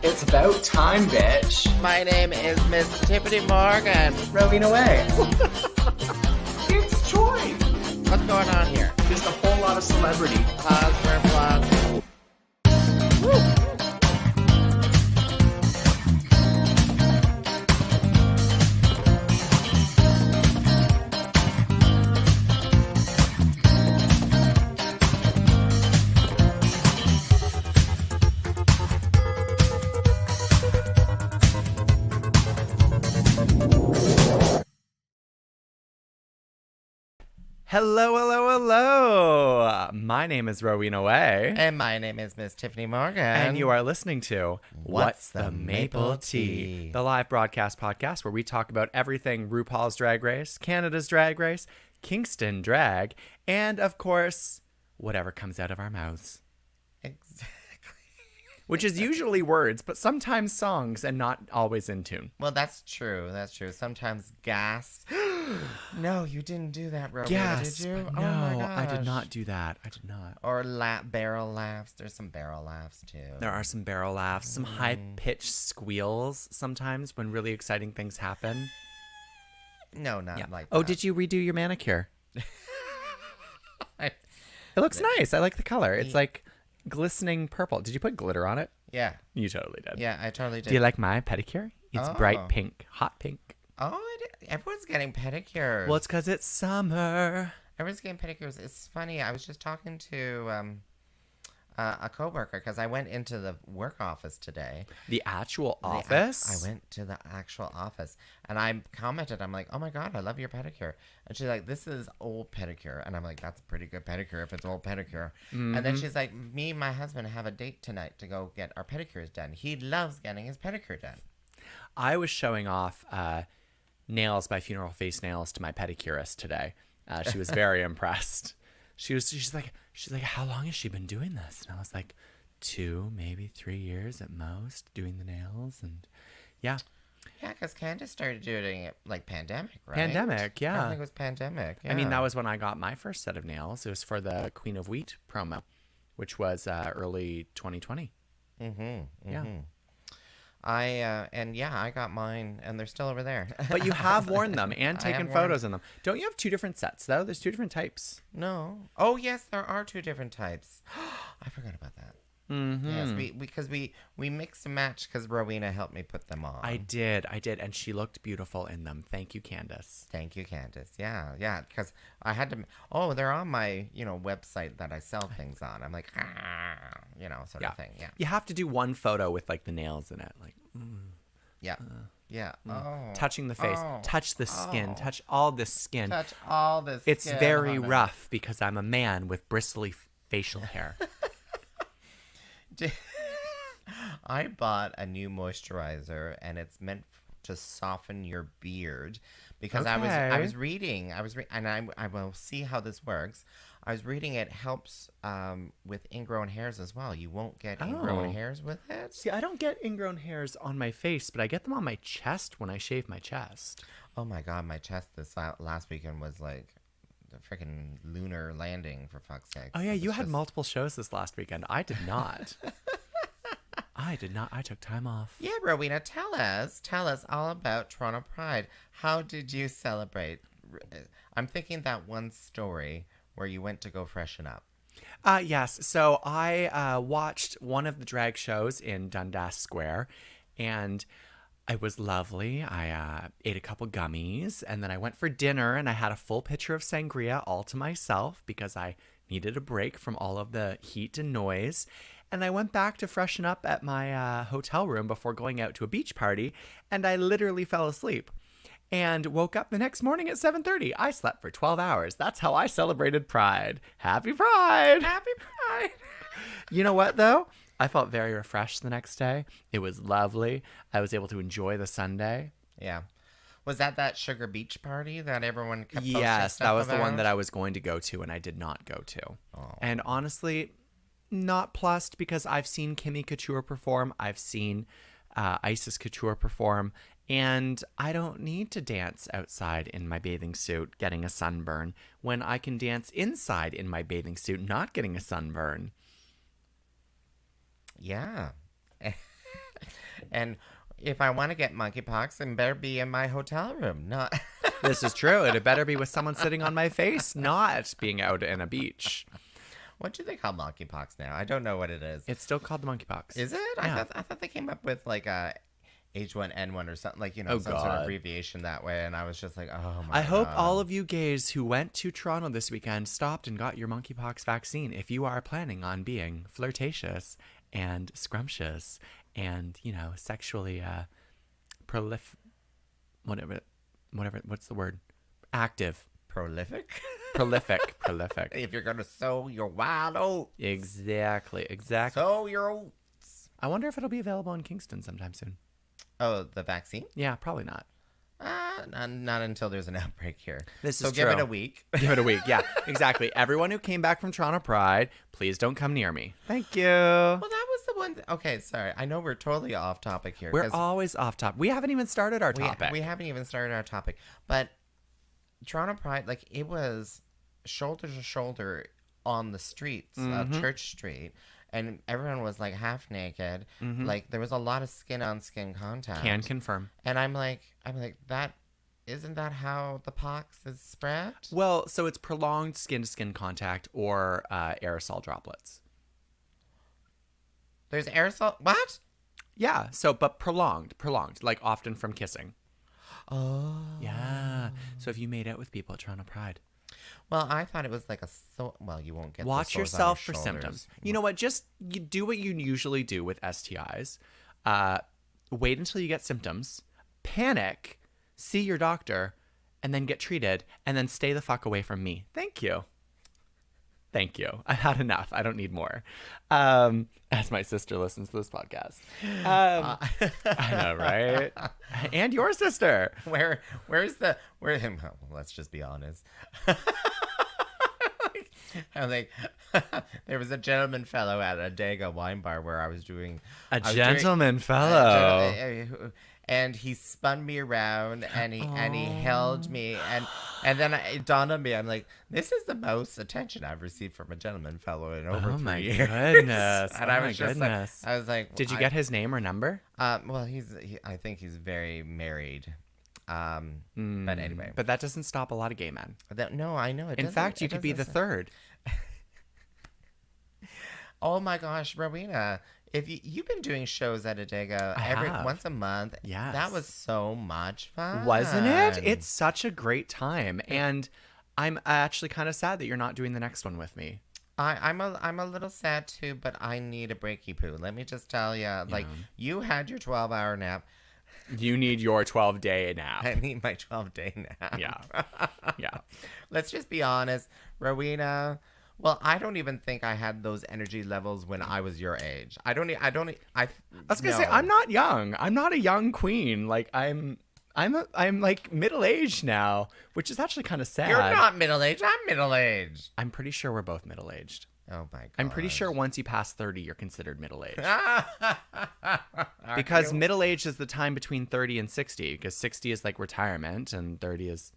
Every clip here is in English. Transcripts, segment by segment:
It's about time, bitch. My name is Miss Tyffanie Morgan. Rowena Whey. It's Troy. What's going on here? Just a whole lot of celebrity. Pause for applause. Woo. Hello, hello, hello. My name is Rowena Whey. And my name is Miss Tyffanie Morgan. And you are listening to What's the Maple Tea? The live broadcast podcast where we talk about everything RuPaul's Drag Race, Canada's Drag Race, Kingston Drag, and, of course, whatever comes out of our mouths. Exactly. Which is usually words, but sometimes songs and not always in tune. Well, that's true. That's true. Sometimes gas. No, you didn't do that, Rowena, Yes, did you? no, Oh my gosh. I did not do that. I did not. Or barrel laughs. There's some barrel laughs, too. There are some barrel laughs, some high-pitched squeals sometimes when really exciting things happen. No, not like that. Oh, did you redo your manicure? It looks nice. I like the color. It's like glistening purple. Did you put glitter on it? Yeah. You totally did. Yeah, I totally did. Do you like my pedicure? It's bright pink, hot pink. Oh, everyone's getting pedicures. Well, it's because it's summer. Everyone's getting pedicures. It's funny. I was just talking to a coworker because I went into the work office today. The actual office? I went to the actual office and I commented. I'm like, oh my God, I love your pedicure. And she's like, this is old pedicure. And I'm like, that's a pretty good pedicure if it's old pedicure. And then she's like, me and my husband have a date tonight to go get our pedicures done. He loves getting his pedicure done. I was showing off Nails by Funeral Face Nails to my pedicurist today. She was very impressed. She's like, how long has she been doing this? And I was like, 2, maybe 3 years at most, doing the nails. And yeah. Yeah, because Candace started doing it like pandemic, right? Pandemic, yeah. I think it was pandemic. Yeah. I mean, that was when I got my first set of nails. It was for the Queen of Wheat promo, which was early 2020. Yeah. I got mine, and they're still over there. But you have worn them and taken photos in them. Don't you have 2 different sets, though? There's 2 different types. No. Oh, yes, there are 2 different types. I forgot about that. Mm-hmm. Yes, because we mixed and matched because Rowena helped me put them on. I did, and she looked beautiful in them. Thank you, Candace. Thank you, Candace. Yeah, because I had to. Oh, they're on my website that I sell things on. I'm like, sort of thing. Yeah. You have to do one photo with like the nails in it, like. Yeah. Oh. Touching the face, touch the skin, touch all the skin. Touch all the skin. It's very rough because I'm a man with bristly facial hair. I bought a new moisturizer and it's meant to soften your beard because I was reading and I will see how this works. I was reading it helps with ingrown hairs as well. You won't get ingrown hairs with it. See, I don't get ingrown hairs on my face, but I get them on my chest when I shave my chest. Oh my God, my chest this last weekend was like the freaking lunar landing, for fuck's sake. Oh yeah, you had multiple shows this last weekend. I did not. I took time off. Yeah, Rowena, tell us all about Toronto Pride. How did you celebrate? I'm thinking that one story where you went to go freshen up. Yes. So I watched one of the drag shows in Dundas Square, and it was lovely. I ate a couple gummies, and then I went for dinner, and I had a full pitcher of sangria all to myself because I needed a break from all of the heat and noise. And I went back to freshen up at my hotel room before going out to a beach party, and I literally fell asleep and woke up the next morning at 7:30. I slept for 12 hours. That's how I celebrated Pride. Happy Pride! Happy Pride! You know what, though? I felt very refreshed the next day. It was lovely. I was able to enjoy the Sunday. Yeah. Was that Sugar Beach party that everyone kept posting Yes, stuff that was the one about? that I was going to go to and I did not go to. Oh. And honestly, not plussed because I've seen Kimmy Couture perform. I've seen Isis Couture perform. And I don't need to dance outside in my bathing suit getting a sunburn when I can dance inside in my bathing suit not getting a sunburn. Yeah. And if I want to get monkeypox, it better be in my hotel room, not... This is true. It better be with someone sitting on my face, not being out in a beach. What do they call monkeypox now? I don't know what it is. It's still called the monkeypox. Is it? Yeah. I thought they came up with like a H1N1 or something, like, Oh, some sort God. of abbreviation that way. And I was just like, oh my I hope God. all of you gays who went to Toronto this weekend stopped and got your monkeypox vaccine if you are planning on being flirtatious and scrumptious and, sexually whatever, what's the word? Active. Prolific? Prolific. If you're going to sow your wild oats. Exactly. Sow your oats. I wonder if it'll be available in Kingston sometime soon. Oh, the vaccine? Yeah, probably not. Not until there's an outbreak here. This so is give true. it a week. Give it a week. Yeah, exactly. Everyone who came back from Toronto Pride, please don't come near me. Thank you. Well, that was the one. Okay, sorry. I know we're totally off topic here. We're 'cause always off topic. We haven't even started our topic. We haven't even started our topic. But Toronto Pride, like, it was shoulder to shoulder on the streets of Church Street. And everyone was, like, half naked. Like, there was a lot of skin-on-skin contact. Can confirm. And I'm like, that... Isn't that how the pox is spread? Well, so it's prolonged skin-to-skin contact or aerosol droplets. There's aerosol... What? Yeah, but prolonged, like often from kissing. Oh. Yeah. So if you made out with people at Toronto Pride, Well, I thought it was like well, you won't get the watch sores on yourself your for shoulders. symptoms. You know what? Just you do what you usually do with STIs. Wait until you get symptoms, panic, see your doctor, and then get treated, and then stay the fuck away from me. Thank you. I've had enough. I don't need more. As my sister listens to this podcast. I know, right? And your sister. Where's let's just be honest. I'm like, there was a gentleman fellow at a Daga wine bar where I was doing A gentleman fellow. And he spun me around and he held me and then it dawned on me, I'm like, this is the most attention I've received from a gentleman fellow in over 3 years. Goodness. And I was just goodness. like, I was like, Did you get his name or number? well, I think he's very married. But anyway. But that doesn't stop a lot of gay men. No, I know it. In fact, you could be the third. Oh my gosh, Rowena. If you've been doing shows at Adega once a month, Yes. that was so much fun. Wasn't it? It's such a great time. And I'm actually kind of sad that you're not doing the next one with me. I'm a little sad too, but I need a breaky poo. Let me just tell you, like, you had your 12-hour nap. You need your 12-day nap. I need my 12-day nap. Yeah. Let's just be honest, Rowena. Well, I don't even think I had those energy levels when I was your age. I was gonna say, I'm not young. I'm not a young queen. Like I'm like middle-aged now, which is actually kind of sad. You're not middle-aged. I'm middle-aged. I'm pretty sure we're both middle-aged. Oh my god. I'm pretty sure once you pass 30, you're considered middle-aged. Because middle-aged is the time between 30 and 60, because 60 is like retirement and 30 is...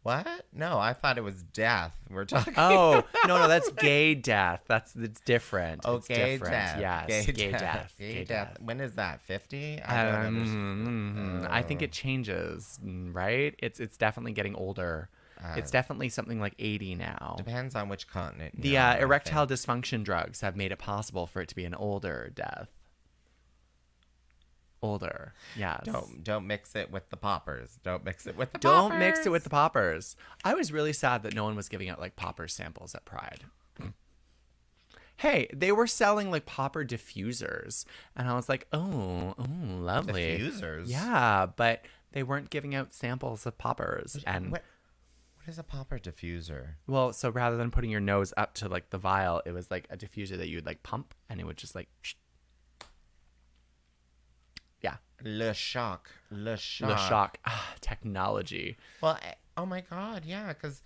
What? No, I thought it was death. We're talking. Oh, no, that's gay death. It's different. Oh, it's gay different. death. Yes, gay death. Gay death. When is that? 50? I don't understand. I think it changes, right? It's definitely getting older. It's definitely something like 80 now. Depends on which continent. The erectile dysfunction drugs have made it possible for it to be an older death. Older, yes. Don't mix it with the poppers. Don't mix it with the poppers. I was really sad that no one was giving out like popper samples at Pride. Hey, they were selling like popper diffusers, and I was like, oh, lovely. Diffusers? Yeah, but they weren't giving out samples of poppers. And what is a popper diffuser? Well, so rather than putting your nose up to like the vial, it was like a diffuser that you would like pump, and it would just like. Yeah. Le Shock. Le Shock. Le Shock. Technology. Well, oh my God, yeah, because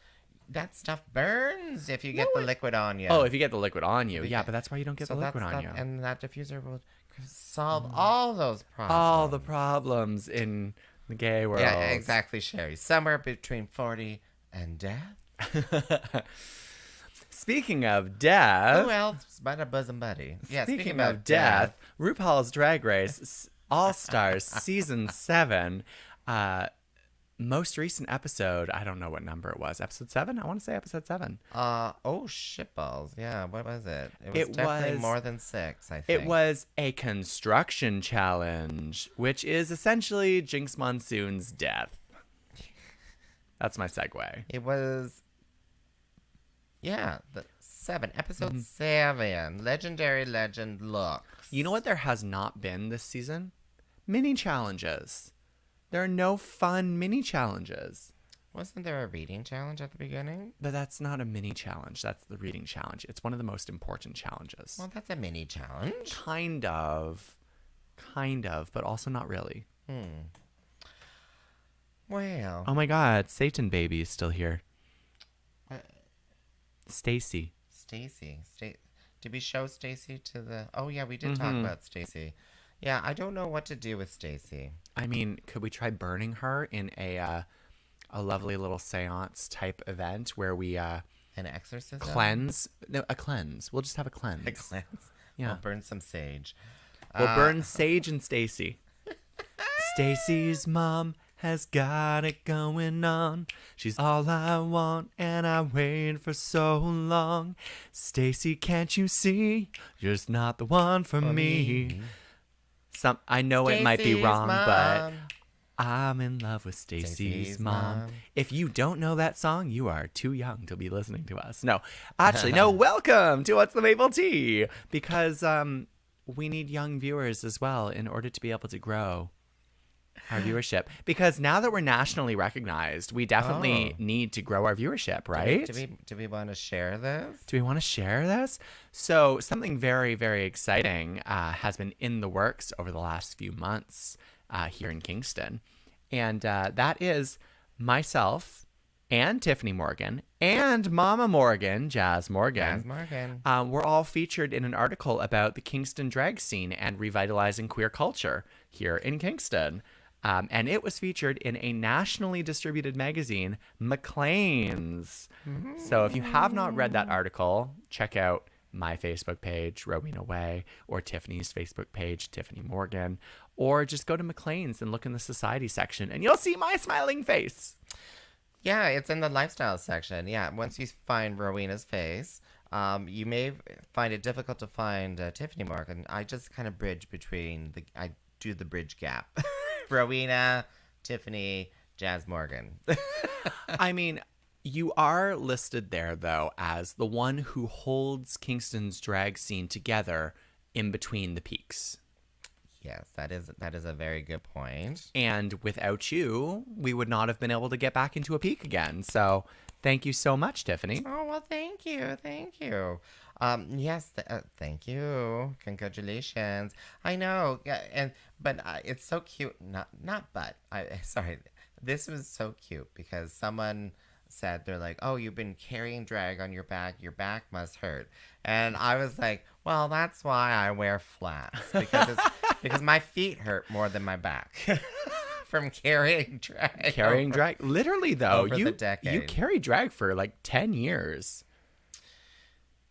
that stuff burns if you get the liquid on you. Oh, if you get the liquid on you. Yeah, but that's why you don't get the liquid on you. And that diffuser will solve all those problems. All the problems in the gay world. Yeah, exactly, Sherry. Somewhere between 40 and death. Speaking of death. Who else but a bosom buddy? Yeah, Speaking of death, RuPaul's Drag Race All-Stars Season 7. Most recent episode, I don't know what number it was. Episode 7? I want to say episode 7. Oh, shitballs. Yeah, what was it? It was definitely more than 6, I think. It was a construction challenge, which is essentially Jinx Monsoon's death. That's my segue. It was... Yeah, the 7. Episode 7. Legendary Legend looks. You know what there has not been this season? Mini challenges. There are no fun mini challenges. Wasn't there a reading challenge at the beginning? But that's not a mini challenge. That's the reading challenge. It's one of the most important challenges. Well, that's a mini challenge. Kind of, but also not really. Well. Oh my God, Satan Baby is still here. Stacy. Did we show Stacy to the... Oh, yeah, we did talk about Stacy. Yeah, I don't know what to do with Stacy. I mean, could we try burning her in a lovely little seance type event where we... An exorcism? Cleanse? No, a cleanse. We'll just have a cleanse. A cleanse? Yeah. We'll burn some sage. We'll burn Sage and Stacy. Stacy's mom has got it going on. She's all I want, and I waited for so long. Stacy, can't you see? You're just not the one for me. I know it might be wrong, but I'm in love with Stacy's mom. If you don't know that song, you are too young to be listening to us. No, actually, no. Welcome to What's the Maple Tea, because we need young viewers as well in order to be able to grow our viewership, because now that we're nationally recognized, we definitely need to grow our viewership, right? Do we want to share this? Do we want to share this? So something very, very exciting has been in the works over the last few months here in Kingston. And that is myself and Tyffanie Morgan and Mama Morgan, Jazz Morgan. We're all featured in an article about the Kingston drag scene and revitalizing queer culture here in Kingston. And it was featured in a nationally distributed magazine, MacLeans. So if you have not read that article, check out my Facebook page, Rowena Whey, or Tiffany's Facebook page, Tyffanie Morgan, or just go to MacLeans and look in the society section, and you'll see my smiling face. Yeah, it's in the lifestyle section. Yeah, once you find Rowena's face, you may find it difficult to find Tyffanie Morgan. I just kind of bridge between I do the bridge gap. Rowena, Tyffanie, Jazz Morgan. I mean, you are listed there, though, as the one who holds Kingston's drag scene together in between the peaks. Yes, that is a very good point. And without you, we would not have been able to get back into a peak again. So thank you so much, Tyffanie. Oh, well, thank you. Yes, thank you. Congratulations. I know, but it's so cute. Sorry. This was so cute because someone said, they're like, oh, you've been carrying drag on your back must hurt. And I was like, well, that's why I wear flats, because my feet hurt more than my back from carrying drag. Literally, though, over the decade. You carry drag for like 10 years.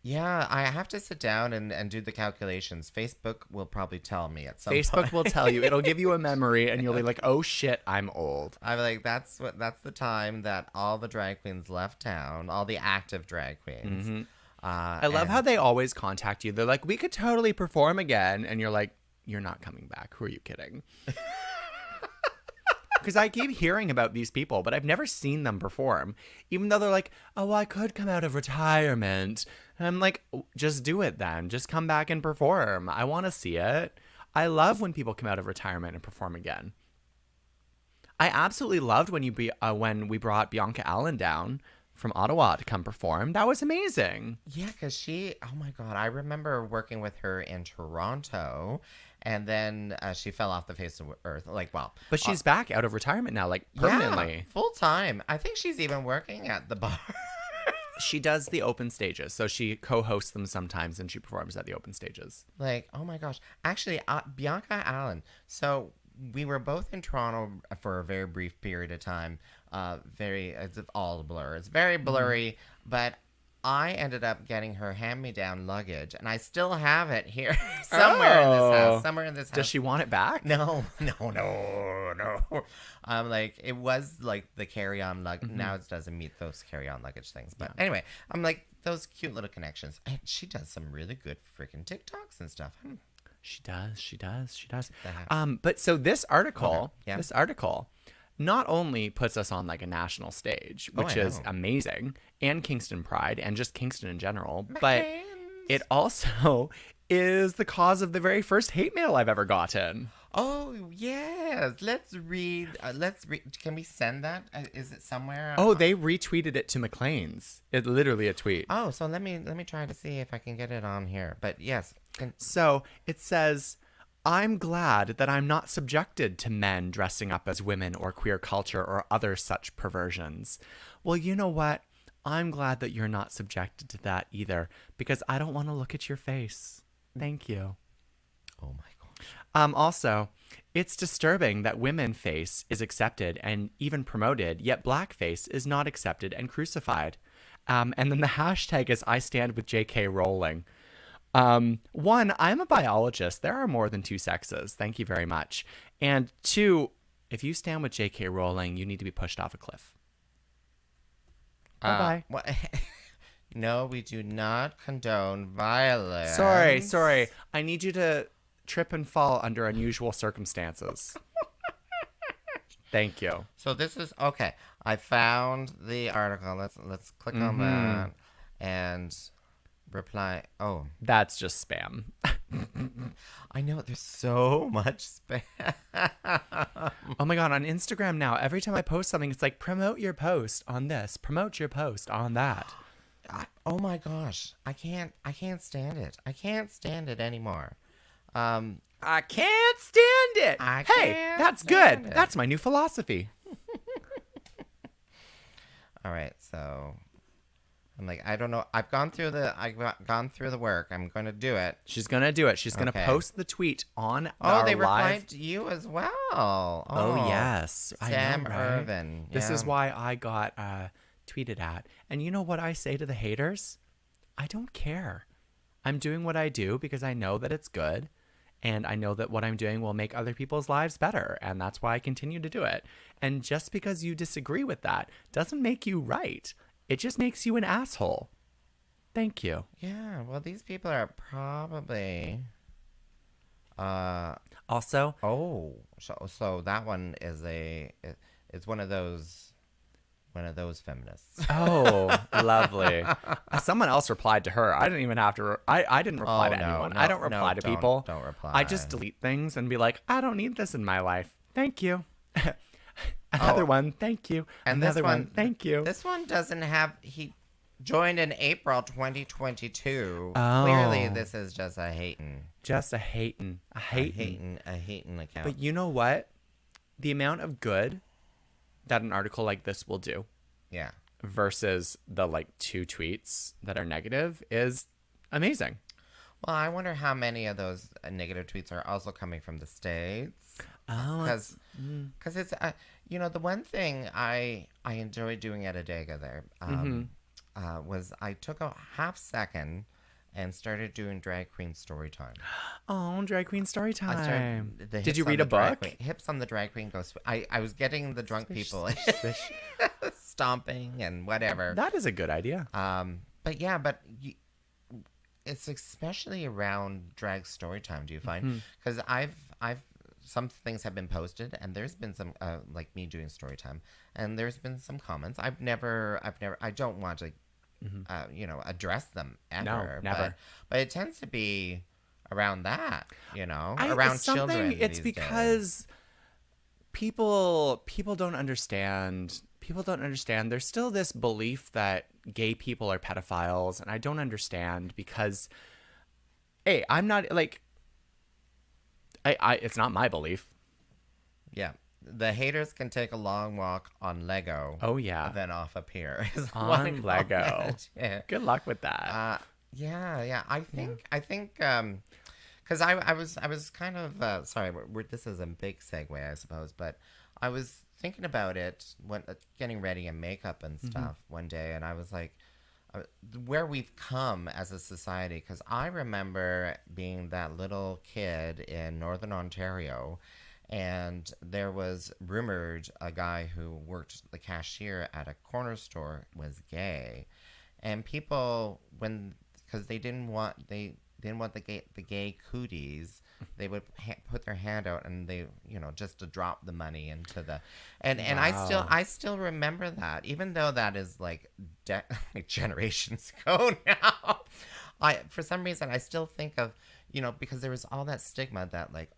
Yeah, I have to sit down and do the calculations. Facebook will probably tell me at some point. Facebook will tell you. It'll give you a memory, and you'll be like, oh, shit, I'm old. I'm like, that's the time that all the drag queens left town, all the active drag queens. Mm-hmm. I love how they always contact you. They're like, we could totally perform again. And you're like, you're not coming back. Who are you kidding? Because I keep hearing about these people, but I've never seen them perform. Even though they're like, oh, well, I could come out of retirement. And I'm like, just do it then. Just come back and perform. I want to see it. I love when people come out of retirement and perform again. I absolutely loved when we brought Bianca Allen down from Ottawa to come perform. That was amazing. Yeah, because oh my God, I remember working with her in Toronto, and then she fell off the face of earth. Like, well. But she's back out of retirement now, like permanently. Yeah, full time. I think she's even working at the bar. She does the open stages. So she co-hosts them sometimes and she performs at the open stages. Like, oh my gosh. Actually, Bianca Allen. So we were both in Toronto for a very brief period of time. It's all a blur. It's very blurry, but I ended up getting her hand-me-down luggage, and I still have it here somewhere in this house. Somewhere in this house. Does she want it back? No. Like, it was like the carry-on luggage. Now it doesn't meet those carry-on luggage things. But anyway, I'm like, those cute little connections. And she does some really good freaking TikToks and stuff. She does. But so this article, not only puts us on like a national stage, which is amazing, and Kingston Pride, and just Kingston in general, but it also is the cause of the very first hate mail I've ever gotten. Oh, yes. Let's read. Can we send that? Is it somewhere? Oh, they retweeted it to MacLeans. It's literally a tweet. Oh, so let me try to see if I can get it on here. But yes. So it says, I'm glad that I'm not subjected to men dressing up as women or queer culture or other such perversions. Well, you know what? I'm glad that you're not subjected to that either, because I don't want to look at your face. Thank you. Oh my gosh. Also, it's disturbing that women face is accepted and even promoted, yet blackface is not accepted and crucified. And then the hashtag is I stand with J.K. Rowling. One, I'm a biologist. There are more than two sexes. Thank you very much. And two, if you stand with J.K. Rowling, you need to be pushed off a cliff. Bye-bye. No, we do not condone violence. Sorry. I need you to trip and fall under unusual circumstances. Thank you. So this is okay. I found the article. Let's click on that and reply. Oh, that's just spam. I know there's so much spam. Oh my God, on Instagram now, every time I post something, it's like promote your post on this, promote your post on that. Oh my gosh, I can't stand it. I can't stand it anymore. I can't stand it. Hey, that's good. That's my new philosophy. All right, so I'm like, I don't know. I've gone through the work. I'm going to do it. She's going to do it. She's going to post the tweet on they live. replied to you as well. Oh yes. Sam I know, right? Irvin. This is why I got tweeted at. And you know what I say to the haters? I don't care. I'm doing what I do because I know that it's good. And I know that what I'm doing will make other people's lives better. And that's why I continue to do it. And just because you disagree with that doesn't make you right. It just makes you an asshole. Thank you. Yeah, well, these people are probably... Also... Oh, so that one is it's one of those feminists. Oh, lovely. Someone else replied to her. I didn't even have to... I didn't reply to anyone. I don't reply to people. Don't reply. I just delete things and be like, I don't need this in my life. Thank you. Another one, thank you. And another one, thank you. This one doesn't have... He joined in April 2022. Oh. Clearly, this is just a hating. Just a hating. A hating account. But you know what? The amount of good that an article like this will do. Yeah. Versus the like 2 tweets that are negative is amazing. Well, I wonder how many of those negative tweets are also coming from the States. Oh, because it's the one thing I enjoyed doing at Adega there was I took a half second and started doing drag queen story time. Oh, drag queen story time. Did you on read the a book? Hips on the drag queen goes. I was getting the drunk Swish, people swish, swish. stomping and whatever. That is a good idea. But it's especially around drag story time. Do you find? Because I've some things have been posted, and there's been some like me doing story time, and there's been some comments. I don't want to address them ever. No, never. But it tends to be around that, around it's children. It's because people don't understand people don't understand. There's still this belief that gay people are pedophiles, and I don't understand because, hey, I'm not like, it's not my belief. Yeah. The haters can take a long walk on Lego. Oh yeah. Then off a pier. On Lego. Yeah. Good luck with that. Yeah. I think, because I was kind of sorry. This is a big segue, I suppose, but I was thinking about it when getting ready and makeup and stuff one day, and I was like, where we've come as a society. Because I remember being that little kid in Northern Ontario. And there was rumored a guy who worked the cashier at a corner store was gay, and people because they didn't want the gay cooties, they would put their hand out and they just to drop the money into the and Wow. I still remember that, even though that is like generations ago now. I for some reason I still think of. Because there was all that stigma that like,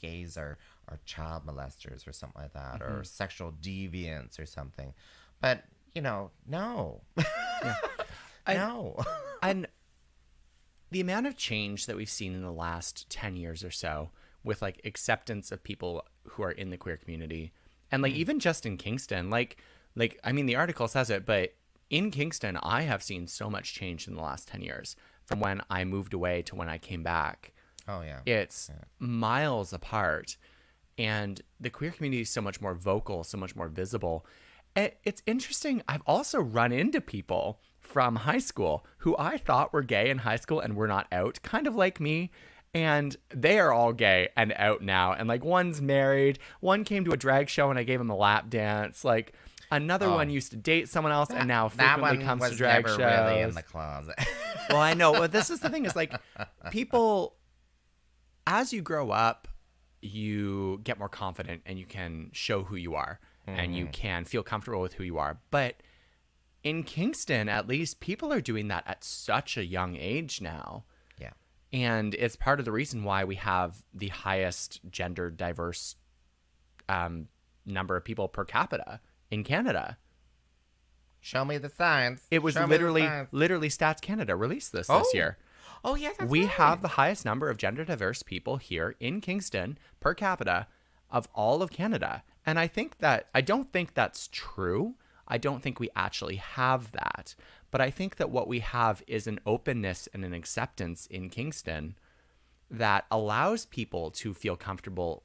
gays are child molesters or something like that, or sexual deviants or something. But, no. Yeah. No. And the amount of change that we've seen in the last 10 years or so with like acceptance of people who are in the queer community, and like even just in Kingston, like I mean the article says it, but in Kingston I have seen so much change in the last 10 years. From when I moved away to when I came back. Oh, yeah. It's miles apart. And the queer community is so much more vocal, so much more visible. It's interesting. I've also run into people from high school who I thought were gay in high school and were not out, kind of like me. And they are all gay and out now. And like one's married. One came to a drag show and I gave him a lap dance. Like another one used to date someone else and now frequently comes to drag shows. That one was never really in the closet. Well, I know. Well, this is the thing is like people, as you grow up, you get more confident and you can show who you are and you can feel comfortable with who you are. But in Kingston, at least, people are doing that at such a young age now. Yeah. And it's part of the reason why we have the highest gender diverse number of people per capita in Canada. Show me the signs. It was literally Stats Canada released this year. Oh, yes, that's We right. have the highest number of gender diverse people here in Kingston per capita of all of Canada. And I don't think that's true. I don't think we actually have that. But I think that what we have is an openness and an acceptance in Kingston that allows people to feel comfortable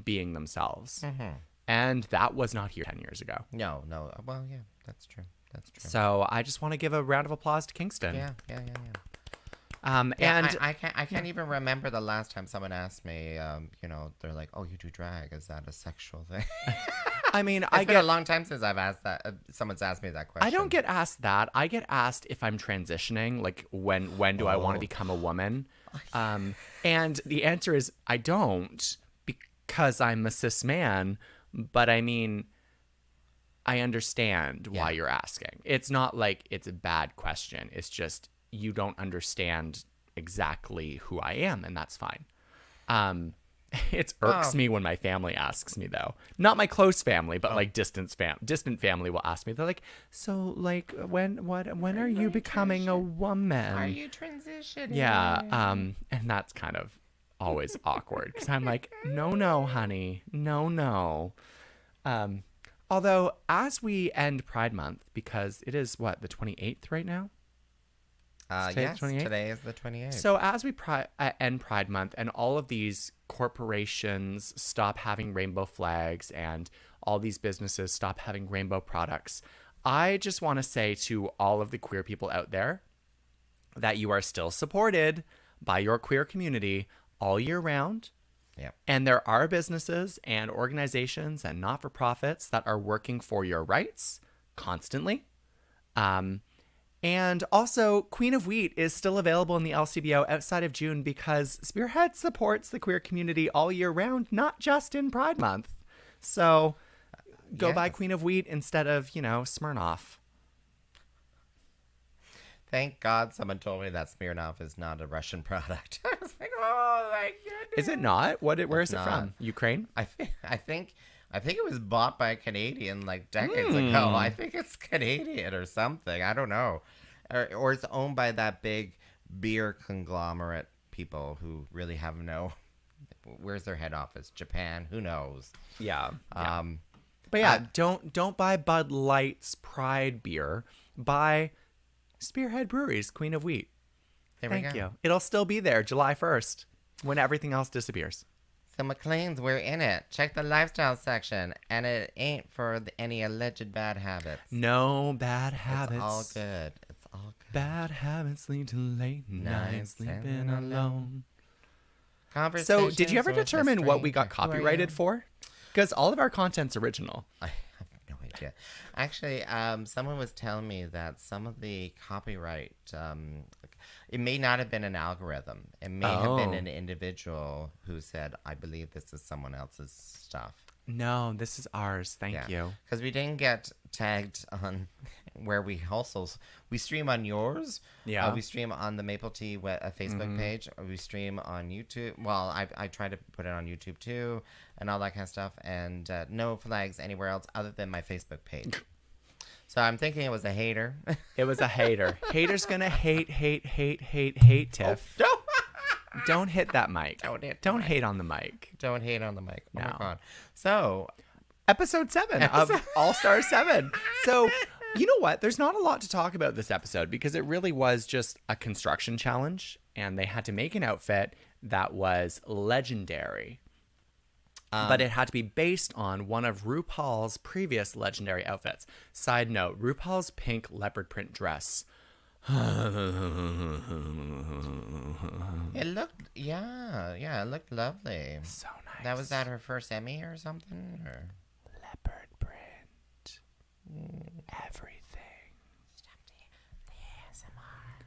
being themselves. And that was not here 10 years ago. No. Well, yeah, that's true. That's true. So I just want to give a round of applause to Kingston. Yeah. And I can't even remember the last time someone asked me, they're like, "Oh, you do drag? Is that a sexual thing?" I mean, it's been a long time since I've asked that. Someone's asked me that question. I don't get asked that. I get asked if I'm transitioning, like when do I want to become a woman? And the answer is I don't, because I'm a cis man. But I mean, I understand why you're asking. It's not like it's a bad question. It's just you don't understand exactly who I am, and that's fine. It irks me when my family asks me, though. Not my close family, but like distant family will ask me. They're like, "So, like, when are you becoming a woman? Are you transitioning?" Yeah, and that's kind of always awkward because I'm like, no, honey, no. Although, as we end Pride Month, because it is the 28th right now. Yes, today is the 28th. So as we end Pride Month and all of these corporations stop having rainbow flags and all these businesses stop having rainbow products, I just want to say to all of the queer people out there that you are still supported by your queer community all year round. Yeah. And there are businesses and organizations and not-for-profits that are working for your rights constantly. And also, Queen of Wheat is still available in the LCBO outside of June because Spearhead supports the queer community all year round, not just in Pride Month. So go buy Queen of Wheat instead of, Smirnoff. Thank God someone told me that Smirnoff is not a Russian product. I was like, oh my goodness. Is it not? Where is it from? Ukraine? I think I think it was bought by a Canadian like decades ago. I think it's Canadian or something. I don't know. Or it's owned by that big beer conglomerate people who really have no... Where's their head office? Japan? Who knows? Yeah. But yeah, don't buy Bud Light's Pride beer. Buy Spearhead Brewery's Queen of Wheat. Thank you. It'll still be there July 1st when everything else disappears. So MacLeans, we're in it. Check the lifestyle section, and it ain't for any alleged bad habits. No bad habits. It's all good. It's all good. Bad habits lead to late nights sleeping alone. So, did you ever determine what we got copyrighted for? Because all of our content's original. I have no idea. Actually, someone was telling me that some of the copyright, it may not have been an algorithm. It may have been an individual who said, I believe this is someone else's stuff. No, this is ours. Thank you. Because we didn't get tagged on where we stream on yours. Yeah. We stream on the Maple Tea Facebook page. We stream on YouTube. Well, I try to put it on YouTube too and all that kind of stuff. And no flags anywhere else other than my Facebook page. So I'm thinking it was a hater. It was a hater. Hater's going to hate, Tiff. Oh, no. Don't hit that mic. Don't hate on the mic. Don't hate on the mic. Oh, no. my God. So, episode 7 of All-Star 7. So, you know what? There's not a lot to talk about this episode because it really was just a construction challenge, and they had to make an outfit that was legendary. But it had to be based on one of RuPaul's previous legendary outfits. Side note, RuPaul's pink leopard print dress. It looked, it looked lovely. So nice. That was at her first Emmy or something? Or? Leopard print. Everything. The ASMR.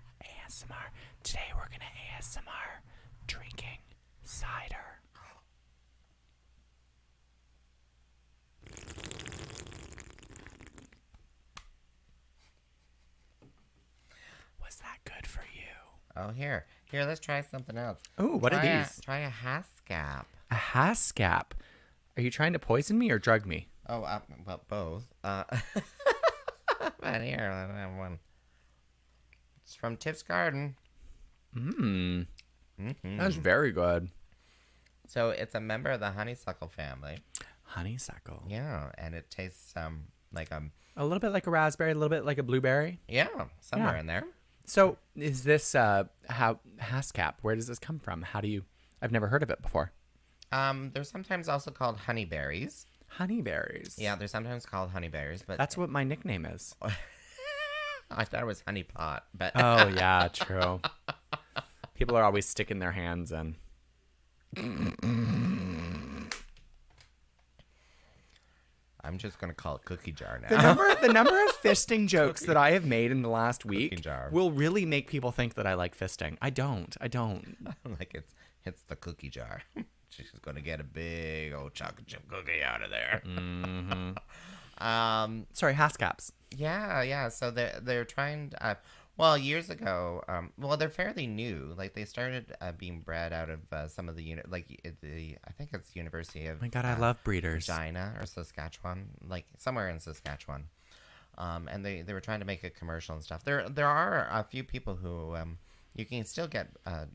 ASMR. Today we're going to ASMR drinking cider. Was that good for you? Oh, here, let's try something else. Ooh, what are these? Try a Haskap. A Haskap. Are you trying to poison me or drug me? Oh, well, both. But here, I have one. It's from Tiff's Garden. That's very good. So it's a member of the honeysuckle family. Honeysuckle. Yeah, and it tastes like a little bit like a raspberry, a little bit like a blueberry. Yeah, somewhere in there. So is this Haskap? Where does this come from? I've never heard of it before. They're sometimes also called honeyberries. Honeyberries. Yeah, they're sometimes called honeyberries, but that's what my nickname is. I thought it was honeypot, but oh yeah, true. People are always sticking their hands in. I'm just gonna call it cookie jar now. The number of fisting jokes that I have made in the last week will really make people think that I like fisting. I don't. Like it's the cookie jar. She's gonna get a big old chocolate chip cookie out of there. Sorry, Haskaps. Yeah. So they're trying. Years ago. They're fairly new. Like they started being bred out of some of the I think it's University of. Oh my God, I love breeders. Regina or Saskatchewan, like somewhere in Saskatchewan. And they were trying to make a commercial and stuff. There are a few people who you can still get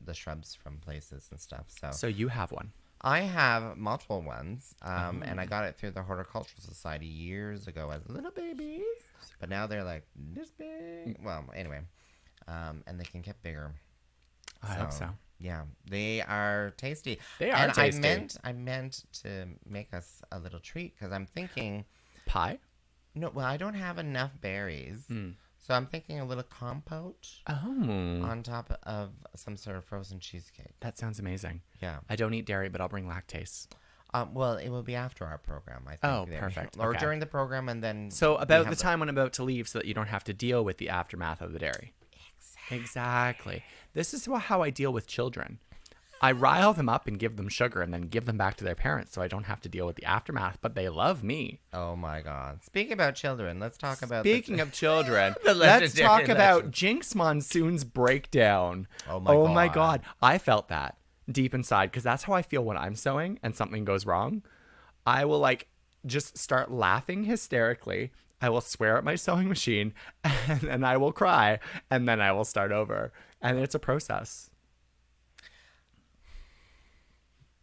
the shrubs from places and stuff. So you have one. I have multiple ones, and I got it through the Horticultural Society years ago as little babies. But now they're like this big. Well, anyway, and they can get bigger. I hope so. Yeah, they are tasty. They are tasty. I meant to make us a little treat because I'm thinking pie. No, well, I don't have enough berries. So I'm thinking a little compote on top of some sort of frozen cheesecake. That sounds amazing. Yeah. I don't eat dairy, but I'll bring lactase. Well, it will be after our program, I think. Oh, perfect. Or during the program, and then... So about the time when I'm about to leave so that you don't have to deal with the aftermath of the dairy. Exactly. This is how I deal with children. I rile them up and give them sugar and then give them back to their parents so I don't have to deal with the aftermath, but they love me. Oh, my God. Speaking about children, let's talk about... Speaking of children, let's talk about Jinx Monsoon's breakdown. Oh, my God. I felt that deep inside because that's how I feel when I'm sewing and something goes wrong. I will, just start laughing hysterically. I will swear at my sewing machine, and then I will cry, and then I will start over. And it's a process.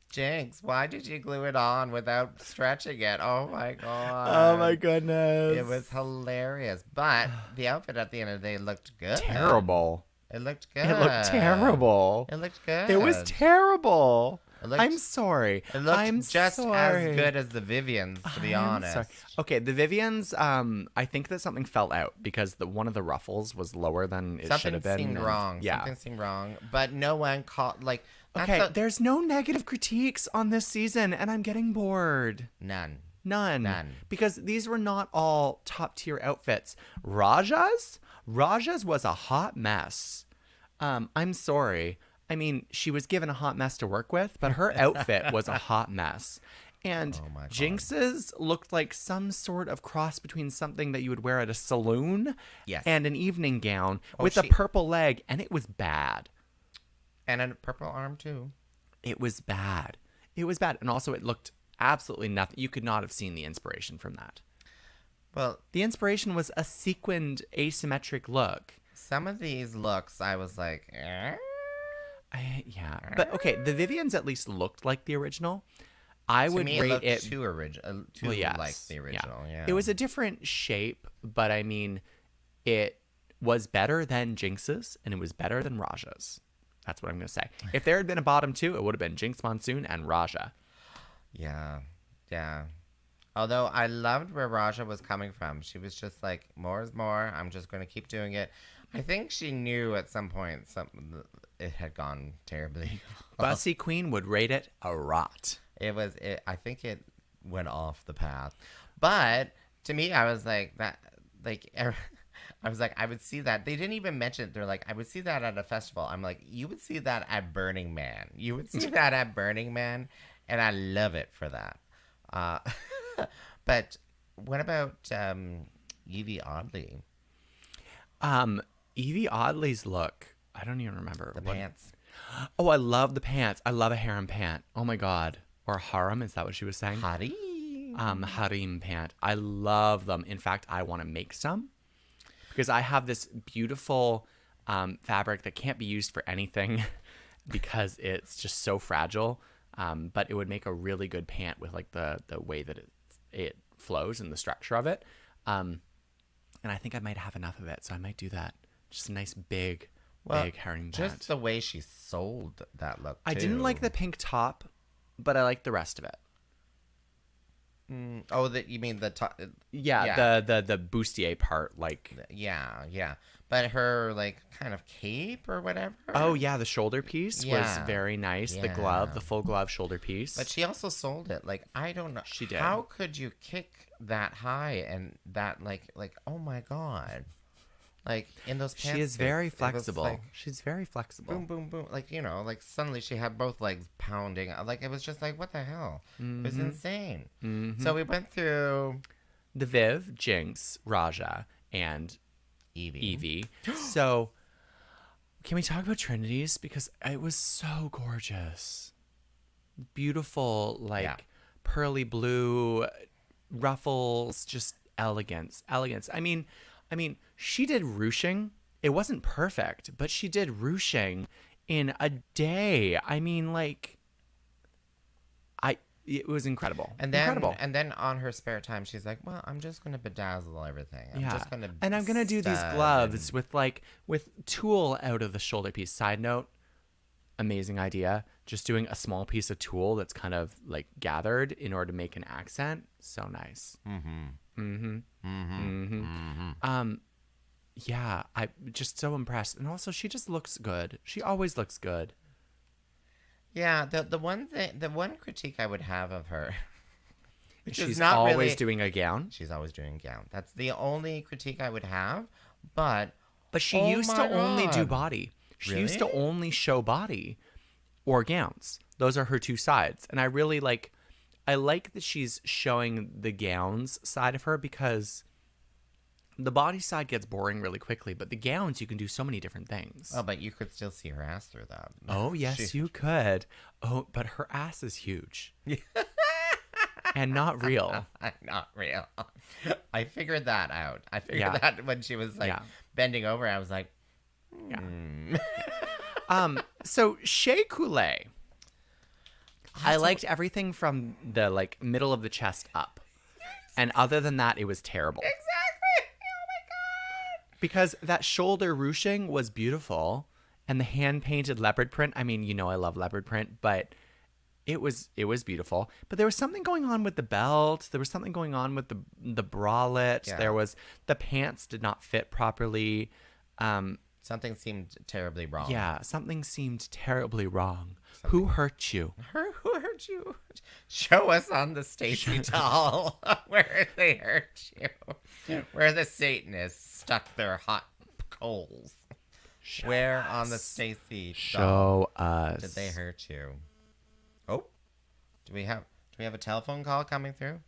Jinx, why did you glue it on without stretching it? Oh my god. Oh my goodness. It was hilarious. But the outfit at the end of the day looked good. Terrible. It looked good. It looked terrible. It looked good. It was terrible. It looked- I'm sorry. It looked I'm just sorry. as good as the Vivians, to be honest. Sorry. Okay, the Vivians, I think that something fell out because one of the ruffles was lower than it should have been. Something seemed wrong. Yeah. Something seemed wrong. But no one caught, like... Okay, there's no negative critiques on this season, and I'm getting bored. None. None. Because these were not all top-tier outfits. Raja's was a hot mess. I'm sorry. I mean, she was given a hot mess to work with, but her outfit was a hot mess. And Oh my God. Jinx's looked like some sort of cross between something that you would wear at a saloon Yes. and an evening gown Oh, with a purple leg, and it was bad. And a purple arm, too. It was bad. It was bad. And also, it looked absolutely nothing. You could not have seen the inspiration from that. Well, The inspiration was a sequined, asymmetric look. some of these looks, I was like... Yeah. But, okay, the Vivians at least looked like the original. I would me, rate looked it... too original. Too Well, yes, like the original, yeah. It was a different shape, but I mean, it was better than Jinx's, and it was better than Raja's. That's what I'm going to say. If there had been a bottom two, it would have been Jinx Monsoon and Raja. Yeah. Although I loved where Raja was coming from. She was just like, more is more. I'm just going to keep doing it. I think she knew at some point it had gone terribly. Bussy Queen would rate it a rot. I think it went off the path. But to me, I was like, I would see that. They didn't even mention it. They're like, I would see that at a festival. I'm like, you would see that at Burning Man. You would see that at Burning Man, and I love it for that. But what about Evie Oddly? Evie Oddly's look. I don't even remember. The pants. Oh, I love the pants. I love a harem pant. Oh my God. Or a harem. Is that what she was saying? Hottie. Harem pant. I love them. In fact, I want to make some because I have this beautiful fabric that can't be used for anything because it's just so fragile. But it would make a really good pant with like the way that it flows and the structure of it. And I think I might have enough of it, so I might do that. Just a nice big herring pant. Just the way she sold that look, I didn't like the pink top, but I liked the rest of it. You mean the top? Yeah. The bustier part, like. Yeah. But her, like, kind of cape or whatever. Oh, yeah, the shoulder piece was Yeah. very nice. The glove, the full glove shoulder piece. But she also sold it. Like, I don't know. She did. How could you kick that high and that, like, oh my God. Like, in those pants. She is very it was flexible. like, She's very flexible. boom, boom, boom. Like, like, suddenly she had both legs pounding. Like, it was just like, what the hell? It was insane. Mm-hmm. So we went through The Viv, Jinx, Raja, and Evie. So, can we talk about Trinity's? Because it was so gorgeous. Beautiful, like, pearly blue ruffles, just elegance. I mean, she did ruching. It wasn't perfect, but she did ruching in a day. I mean, like, it was incredible. And then, incredible. And then on her spare time, she's like, "Well, I'm just gonna bedazzle everything. I'm just gonna and I'm gonna do these gloves with tulle out of the shoulder piece." Side note, amazing idea. Just doing a small piece of tulle that's kind of like gathered in order to make an accent. So nice. Yeah, I'm just so impressed. And also, she just looks good. She always looks good. Yeah, the one critique I would have of her, She's always doing a gown. She's always doing a gown. That's the only critique I would have. But she used to only do body. She used to only show body or gowns. Those are her two sides. And I really like that she's showing the gowns side of her because the body side gets boring really quickly, but the gowns, you can do so many different things. Oh, but you could still see her ass through that. Oh, yes, you could. Oh, but her ass is huge. and not real. Not real. I figured that out. I figured Yeah. that when she was like Yeah. bending over, I was like, So Shea Coulee. I liked everything from the like middle of the chest up. And other than that, it was terrible. exactly. Oh my God. Because that shoulder ruching was beautiful. And the hand-painted leopard print. I mean, you know I love leopard print, but it was beautiful. But there was something going on with the belt. There was something going on with the bralette. Yeah. There was the pants did not fit properly. Something seemed terribly wrong. Yeah, something seemed terribly wrong. Who hurt you? Who hurt you? Show us on the Stacy doll where they hurt you. Where the Satanists stuck their hot coals. Where on the Stacy doll Show us. did they hurt you? Oh, do we have a telephone call coming through?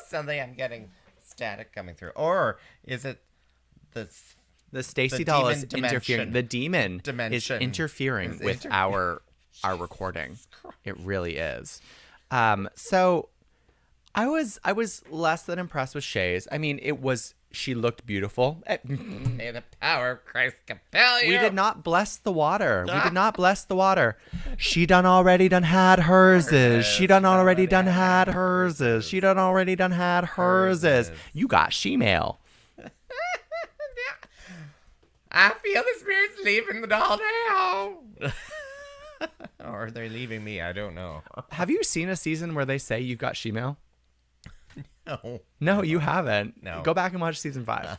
Something I'm getting static coming through, or is it The Stacy the doll demon is dimension. interfering. The demon is Dimension interfering is with our recording. It really is. So I was less than impressed with Shay's. I mean, she looked beautiful. May the power of Christ compel you? We did not bless the water. We did not bless the water. She done already done had herses. She done already done had herses. She done already done had herses. You got she-mail. I feel the spirits leaving the doll now. Or they're leaving me. I don't know. Have you seen a season where they say you've got she-mail? No. No, you haven't. No. Go back and watch season 5.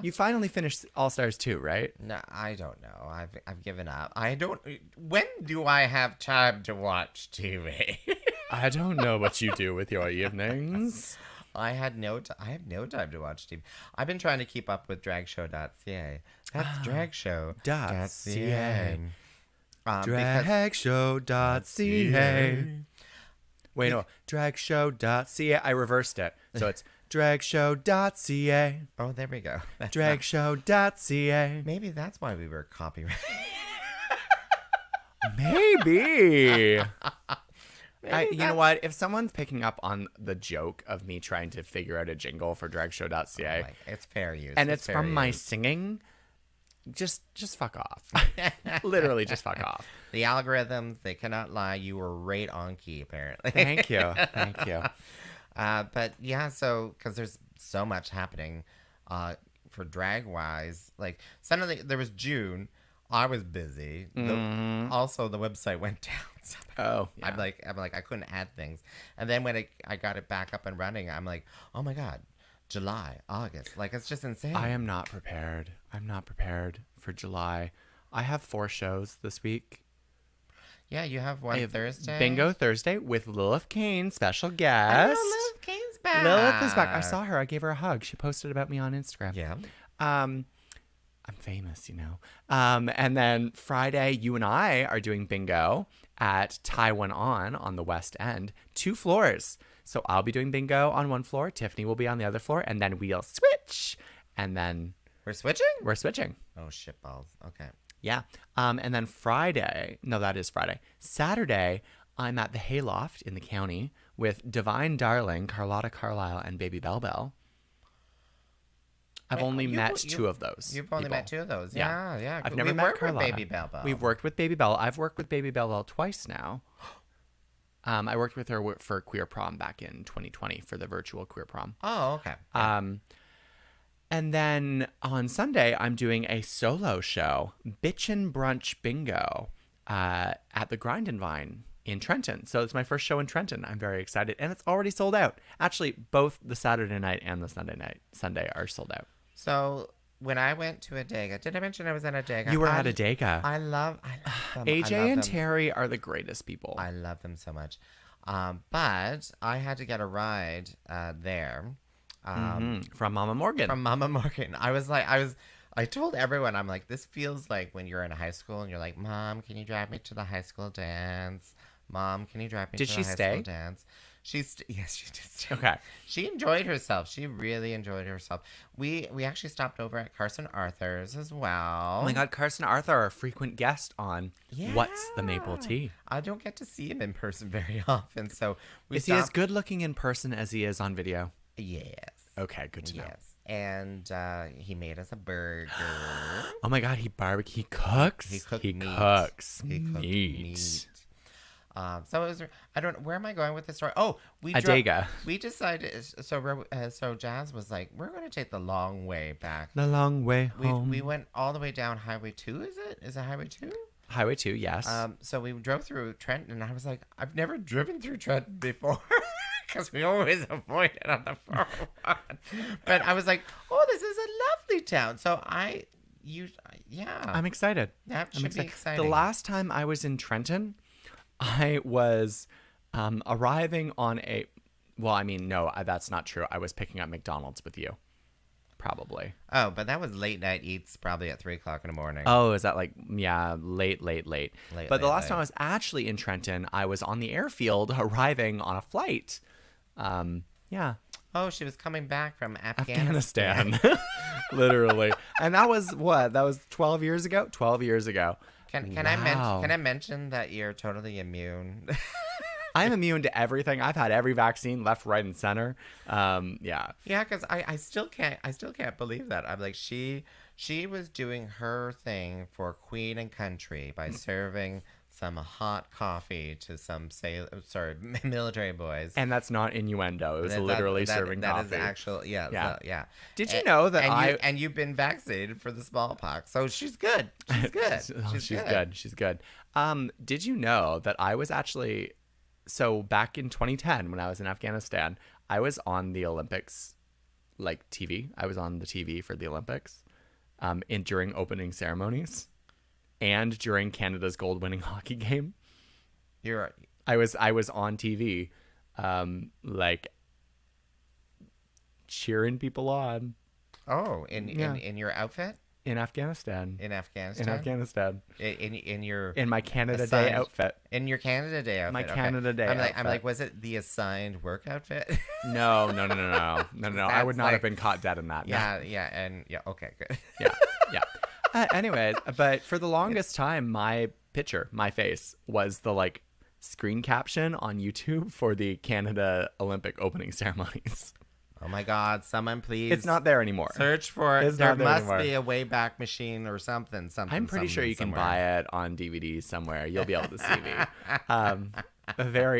You finally finished All Stars 2, right? No, I don't know. I've given up. I don't. When do I have time to watch TV? I don't know what you do with your evenings. I have no time to watch TV. I've been trying to keep up with dragshow.ca. That's dragshow.ca. Dragshow.ca. Wait, no. Dragshow.ca. I reversed it. So it's dragshow.ca. Oh, there we go. That's Dragshow.ca. maybe that's why we were copyrighted. Maybe. You know what? If someone's picking up on the joke of me trying to figure out a jingle for dragshow.ca, It's fair use. and it's fair from my use. singing, just fuck off. Literally, just fuck off. The algorithms, they cannot lie. You were right on key, apparently. Thank you. Thank you. But yeah, so because there's so much happening for drag wise, like suddenly there was June. I was busy. Also, the website went down. Oh, yeah. I'm like, I couldn't add things. And then when I got it back up and running, I'm like, oh my God, July, August. Like, it's just insane. I am not prepared. I'm not prepared for July. I have 4 shows this week. Yeah, you have I one have Thursday. Bingo Thursday with Lilith Kane, special guest. Oh, Lilith Kane's back. Lilith is back. I saw her. I gave her a hug. She posted about me on Instagram. Yeah. I'm famous, you know. And then Friday, you and I are doing bingo at Taiwan on the West End, 2 floors. So I'll be doing bingo on one floor. Tyffanie will be on the other floor, and then we'll switch. And then We're switching? we're switching. Oh, shitballs. Okay. Yeah. And then Friday, no, that is Friday. Saturday, I'm at the Hayloft in the county with Divine Darling, Carlotta Carlisle, and Baby Bell Bell. I've only met 2 of those. You've only met 2 of those. Yeah. I've never We've met worked with Carlotta. Baby Bell Bell. We've worked with Baby Bell. I've worked with Baby Bell Bell twice now. I worked with her for Queer Prom back in 2020 for the virtual Queer Prom. Oh, okay. And then on Sunday, I'm doing a solo show, Bitchin' Brunch Bingo, at the Grind and Vine in Trenton. So it's my first show in Trenton. I'm very excited. And it's already sold out. Actually, both the Saturday night and the Sunday are sold out. So when I went to Adega, did I mention I was in Adega? You were at Adega. I love them. AJ I love and them. Terry are the greatest people. I love them so much. But I had to get a ride there. From Mama Morgan. From Mama Morgan. I told everyone, I'm like, this feels like when you're in high school and you're like, Mom, can you drive me to the high school dance? Mom, can you drive me Did to she the high stay? school dance? Yes, she did stay. Okay. She enjoyed herself. She really enjoyed herself. We actually stopped over at Carson Arthur's as well. Oh my God, Carson Arthur, a frequent guest on What's the Maple Tea? I don't get to see him in person very often, so Is he as good looking in person as he is on video? Yes. Okay, good to know. Yes. And he made us a burger. Oh my God, he cooks? He cooked He meat. cooks He cooked meat. meat. So it was, I don't. Where am I going with this story? Oh, Adega. We decided. So Jazz was like, "We're going to take the long way back." The long way home. We went all the way down Highway 2. Is it? Is it Highway 2? Highway 2, yes. So we drove through Trenton, and I was like, "I've never driven through Trenton before." Because we always avoid it on the 401. But I was like, "Oh, this is a lovely town." So yeah. I'm excited. That should be exciting. The last time I was in Trenton, I was arriving on a. Well, I mean, no, that's not true. I was picking up McDonald's with you, probably. Oh, but that was late night eats, probably at 3:00 in the morning. Oh, is that like late? But the last late. time I was actually in Trenton, I was on the airfield arriving on a flight. Yeah. Oh, she was coming back from Afghanistan. Afghanistan. Literally. And that was what? That was 12 years ago? 12 years ago. Can Wow. I mention that you're totally immune? I'm immune to everything. I've had every vaccine left, right, and center. Yeah. Yeah, because I still can't believe that. I'm like, she was doing her thing for Queen and Country by serving some hot coffee to some military boys. And that's not innuendo. It was literally serving coffee. That is actual, yeah. Yeah. So, yeah. Did you know that and you've been vaccinated for the smallpox, so she's good. She's good. She's good. Did you know that I was actually, so back in 2010 when I was in Afghanistan, I was on the Olympics, like TV. I was on the TV for the Olympics, during opening ceremonies, and during Canada's gold-winning hockey game. I was on TV, like cheering people on. Oh, in your outfit? In Afghanistan. In Afghanistan? In Afghanistan. In my Canada Day outfit. In your Canada Day outfit. My okay. Canada Day outfit. I'm like, was it the assigned work outfit? No. I would not have been caught dead in that. No. Yeah. Okay, good. Yeah. Anyways, but for the longest time, my face was the like screen caption on YouTube for the Canada Olympic opening ceremonies. Oh my God! Someone please. It's not there anymore. Search for it. It's There not there must anymore. be a Wayback Machine or something. I'm pretty sure you can buy it on DVD somewhere. You'll be able to see me.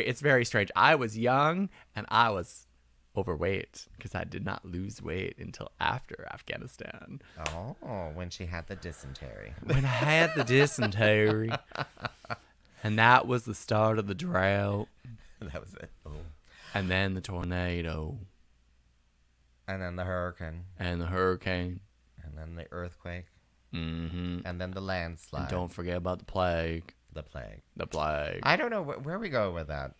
It's very strange. I was young and I was overweight because I did not lose weight until after Afghanistan. Oh, when she had the dysentery. When I had the dysentery. And that was the start of the drought. That was it. Oh. And then the tornado. And then the hurricane. And the hurricane. And then the earthquake. Mm-hmm. And then the landslide. And don't forget about the plague. The plague. The plague. I don't know where we go with that.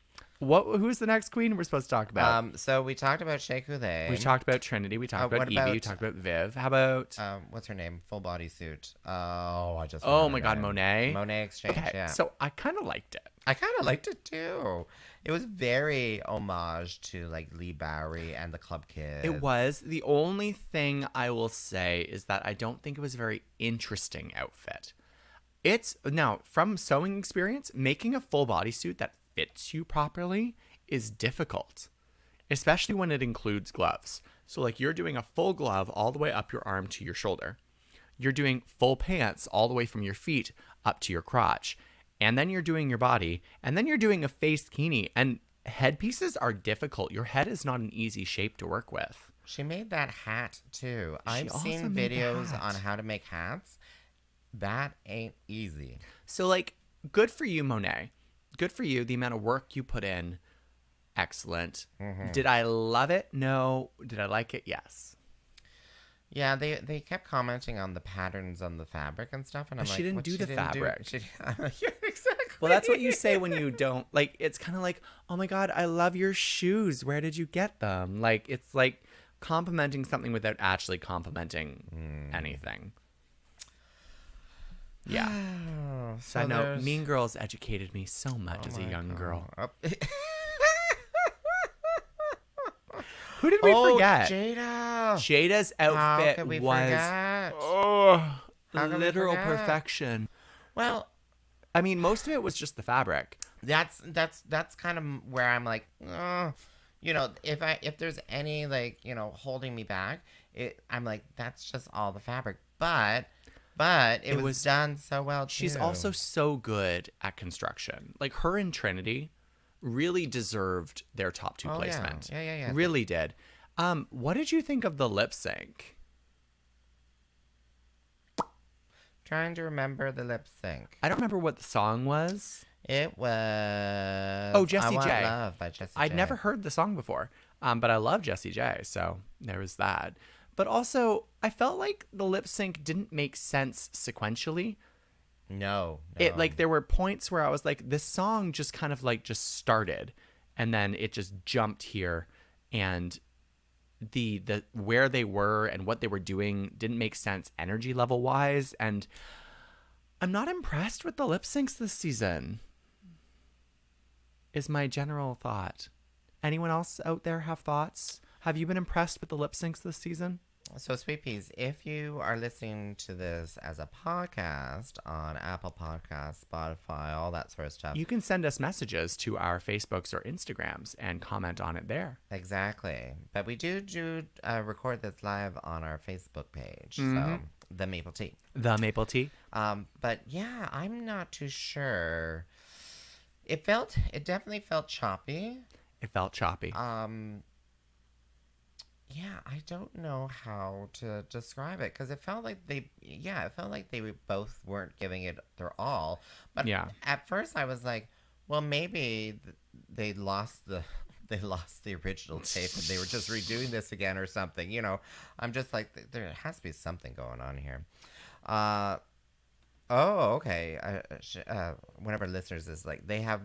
Who's the next queen we're supposed to talk about? So we talked about Shea Coulee. We talked about Trinity. We talked about Evie. We talked about Viv. How about what's her name? Full bodysuit. Oh, I just. Oh my God, Monet. Monet Exchange. Okay, yeah. so I kind of liked it. I kind of liked it too. It was very homage to like Lee Bowery and the Club Kids. It was. The only thing I will say is that I don't think it was a very interesting outfit. It's now from sewing experience, making a full bodysuit that fits you properly is difficult, especially when it includes gloves. So like you're doing a full glove all the way up your arm to your shoulder. You're doing full pants all the way from your feet up to your crotch. And then you're doing your body. And then you're doing a face bikini. And headpieces are difficult. Your head is not an easy shape to work with. She made that hat too. I've also seen made the videos hat. on how to make hats. That ain't easy. So like, good for you, Monet. Good for you. The amount of work you put in. Excellent. Mm-hmm. Did I love it? No. Did I like it? Yes. Yeah, they kept commenting on the patterns on the fabric and stuff, and I'm But like, she didn't what, do she the didn't do- fabric. Yeah, exactly. Well, that's what you say when you don't like. It's kind of like, oh my God, I love your shoes. Where did you get them? Like it's like complimenting something without actually complimenting anything. Yeah. So I know there's- Mean Girls educated me so much as a young girl. Oh. Who did we forget? Jada. Jada's How outfit could we was forget? How could we literal forget? perfection. Well, I mean, most of it was just the fabric. that's kind of where I'm like, you know, if there's any like, you know, holding me back, I'm like, that's just all the fabric. But it was done so well too. She's also so good at construction. Like her and Trinity really deserved their top 2 placement. Yeah. Really did. What did you think of the lip sync? Trying to remember the lip sync. I don't remember what the song was. It was Jessie I Want J. Love by Jessie J. I'd never heard the song before, but I love Jessie J, so there was that. But also, I felt like the lip sync didn't make sense sequentially. No. It like there were points where I was like, this song just kind of like just started, and then it just jumped here, and the where they were and what they were doing didn't make sense energy level wise, and I'm not impressed with the lip syncs this season. Is my general thought. Anyone else out there have thoughts? Have you been impressed with the lip syncs this season? So, Sweet Peas, if you are listening to this as a podcast on Apple Podcasts, Spotify, all that sort of stuff. You can send us messages to our Facebooks or Instagrams and comment on it there. Exactly. But we do record this live on our Facebook page. So, The Maple Tea. The Maple Tea. But yeah, I'm not too sure. It definitely felt choppy. It felt choppy. Yeah, I don't know how to describe it because it felt like they both weren't giving it their all. But yeah, at first I was like, well, maybe they lost the original tape and they were just redoing this again or something. You know, I'm just like, there has to be something going on here. Okay. One of our listeners is like, they have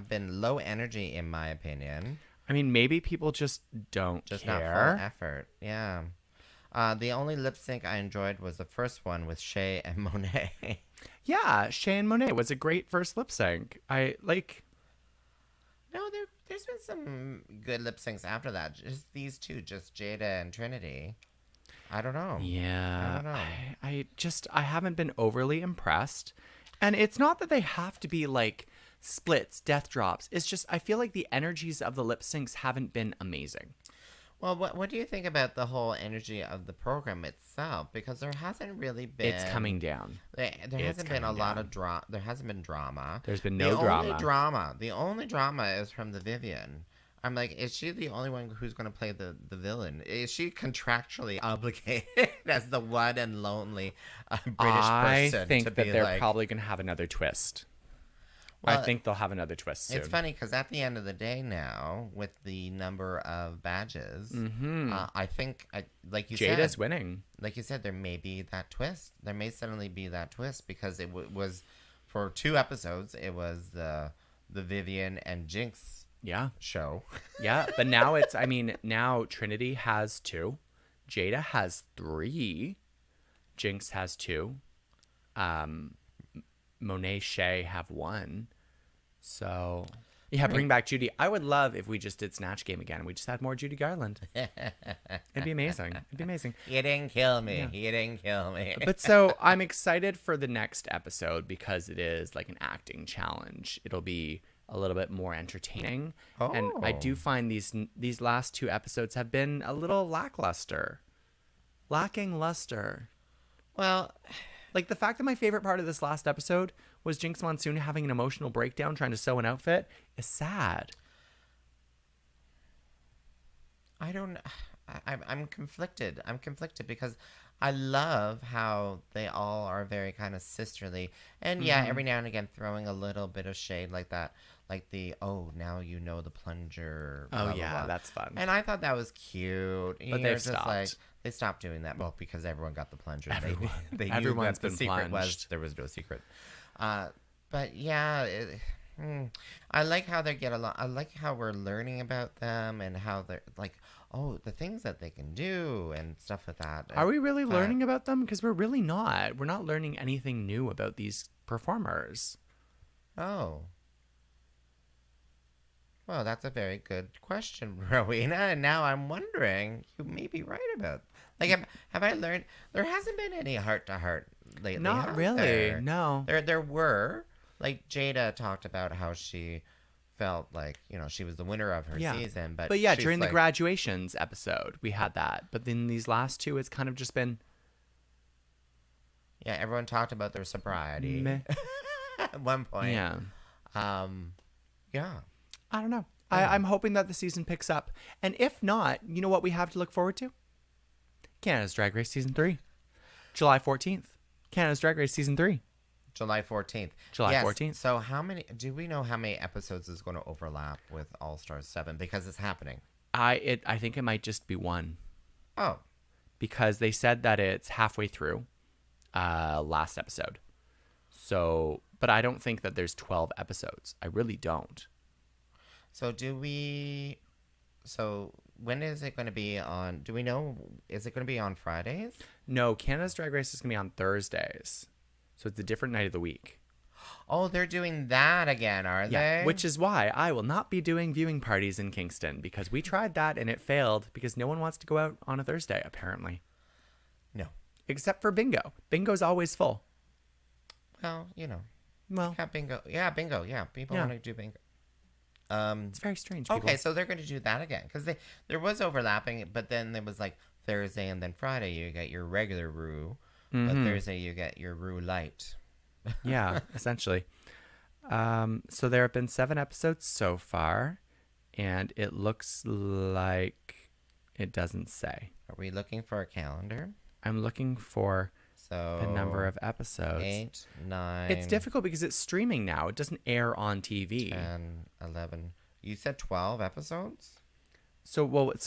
been low energy in my opinion. I mean, maybe people just don't Just care. not full effort. Yeah. The only lip sync I enjoyed was the first one with Shay and Monet. Yeah, Shay and Monet was a great first lip sync. I like. No, there's been some good lip syncs after that. Just these two, just Jada and Trinity. I don't know. Yeah. I don't know. I haven't been overly impressed. And it's not that they have to be like splits, death drops. It's just I feel like the energies of the lip syncs haven't been amazing. Well, what do you think about the whole energy of the program itself? Because there hasn't really been. It's coming down. There hasn't been a lot of drama. There hasn't been drama. There's been no drama. The only drama is from the Vivian. I'm like, is she the only one who's going to play the villain? Is she contractually obligated as the one and lonely British person? I think to that be they're like, probably going to have another twist. Well, I think they'll have another twist soon. It's funny because at the end of the day now, with the number of badges, I think, like you said, Jada's winning. Like you said, there may be that twist. There may suddenly be that twist because it was, for 2 episodes, it was the Vivian and Jinx show. Yeah, but now it's, I mean, now Trinity has 2. Jada has 3. Jinx has 2. Monet, Shay have 1. So, yeah, bring back Judy. I would love if we just did Snatch Game again and we just had more Judy Garland. It'd be amazing. It'd be amazing. You didn't kill me. Yeah. You didn't kill me. But so I'm excited for the next episode because it is like an acting challenge. It'll be a little bit more entertaining. And I do find these last 2 episodes have been a little lacking luster. Well, like the fact that my favorite part of this last episode was Jinx Monsoon having an emotional breakdown trying to sew an outfit is sad. I'm conflicted. I'm conflicted because I love how they all are very kind of sisterly. And yeah, every now and again throwing a little bit of shade like that. Like the, now you know the plunger. Blah, Oh, blah, yeah, blah. that's fun. And I thought that was cute. But they've stopped. They stopped doing that. Well, because everyone got the plunger. They knew Everyone's what the been secret was. plunged. There was no secret. But yeah, I like how they get along. I like how we're learning about them and how they're like, the things that they can do and stuff like that. Are we really learning about them? Because we're really not. We're not learning anything new about these performers. Oh. Well, that's a very good question, Rowena. And now I'm wondering, you may be right about. Like, have I learned there hasn't been any heart to heart lately? Not really. There? No. There were, like, Jada talked about how she felt like, she was the winner of her season, but yeah, she's during the like, graduations episode, we had that. But then these last two, it's kind of just been yeah, everyone talked about their sobriety meh. at one point. Yeah. Yeah. I don't know. Yeah. I'm hoping that the season picks up. And if not, you know what we have to look forward to? Canada's Drag Race Season 3. July 14th. Canada's Drag Race Season 3. July 14th. July Yes. 14th. So do we know how many episodes is going to overlap with All Stars 7? Because it's happening. I think it might just be one. Oh. Because they said that it's halfway through last episode. So, but I don't think that there's 12 episodes. I really don't. So when is it going to be on? Do we know? Is it going to be on Fridays? No, Canada's Drag Race is going to be on Thursdays. So it's a different night of the week. Oh, they're doing that again, are they? Which is why I will not be doing viewing parties in Kingston, because we tried that and it failed because no one wants to go out on a Thursday, apparently. No. Except for bingo. Bingo's always full. Well, Well, yeah, bingo. Yeah, bingo. Yeah, people Yeah. want to do bingo. it's very strange. People. Okay, so they're going to do that again because there was overlapping, but then there was like Thursday and then Friday you get your regular Rue, but Thursday you get your Rue Light. Yeah, essentially. So there have been 7 episodes so far, and it looks like it doesn't say. Are we looking for a calendar? I'm looking for So the number of episodes. 8, 9. It's difficult because it's streaming now. It doesn't air on TV. 10, 11. You said 12 episodes? So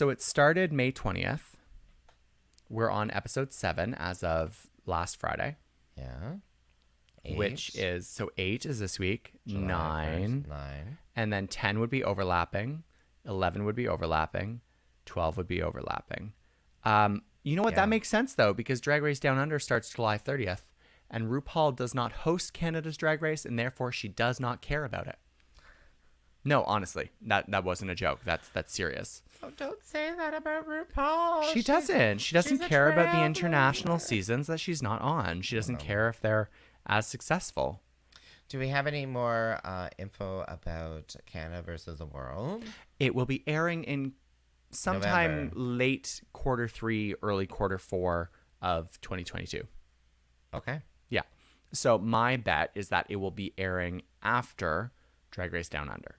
it started May 20th. We're on episode 7 as of last Friday. Yeah. 8. Which is, so 8 is this week, July 9, 1st, 9. and then 10 would be overlapping, 11 would be overlapping, 12 would be overlapping. You know what? Yeah. That makes sense, though, because Drag Race Down Under starts July 30th, and RuPaul does not host Canada's Drag Race, and therefore she does not care about it. No, honestly, that wasn't a joke. That's serious. Oh, don't say that about RuPaul. She doesn't. She doesn't she's a care about the traveler. international seasons that she's not on. She doesn't care if they're as successful. Do we have any more info about Canada versus the world? It will be airing in sometime November. late quarter 3, early quarter 4 of 2022. Okay. Yeah. So my bet is that it will be airing after Drag Race Down Under.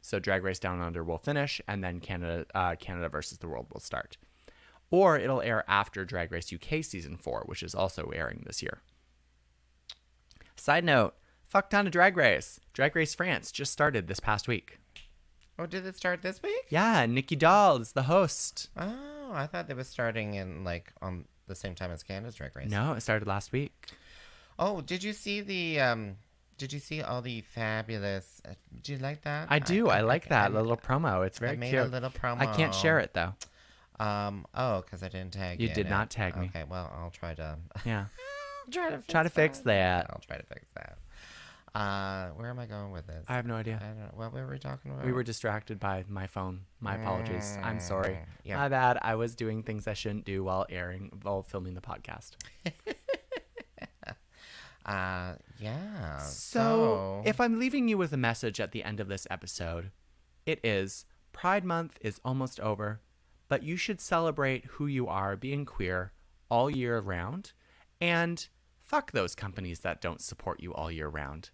So Drag Race Down Under will finish, and then Canada versus the world will start. Or it'll air after Drag Race UK Season 4, which is also airing this year. Side note, fuck ton of Drag Race. Drag Race France just started this past week. Oh, did it start this week? Yeah, Nikki Doll is the host. Oh, I thought they was starting in on the same time as Canada's Drag Race. No, it started last week. Oh, did you see Did you see all the fabulous? Do you like that? I do. I like that little promo. It's very I made cute. a little promo. I can't share it though. Oh, because I didn't tag You in did it. not tag me. Okay, well, I'll try to. Yeah. try to fix that. I'll try to fix that. Where am I going with this? I have no idea. I don't know. What were we talking about? We were distracted by my phone. My apologies. I'm sorry. Yeah. My bad. I was doing things I shouldn't do while filming the podcast. Yeah. So, if I'm leaving you with a message at the end of this episode, it is Pride Month is almost over, but you should celebrate who you are being queer all year round, and fuck those companies that don't support you all year round.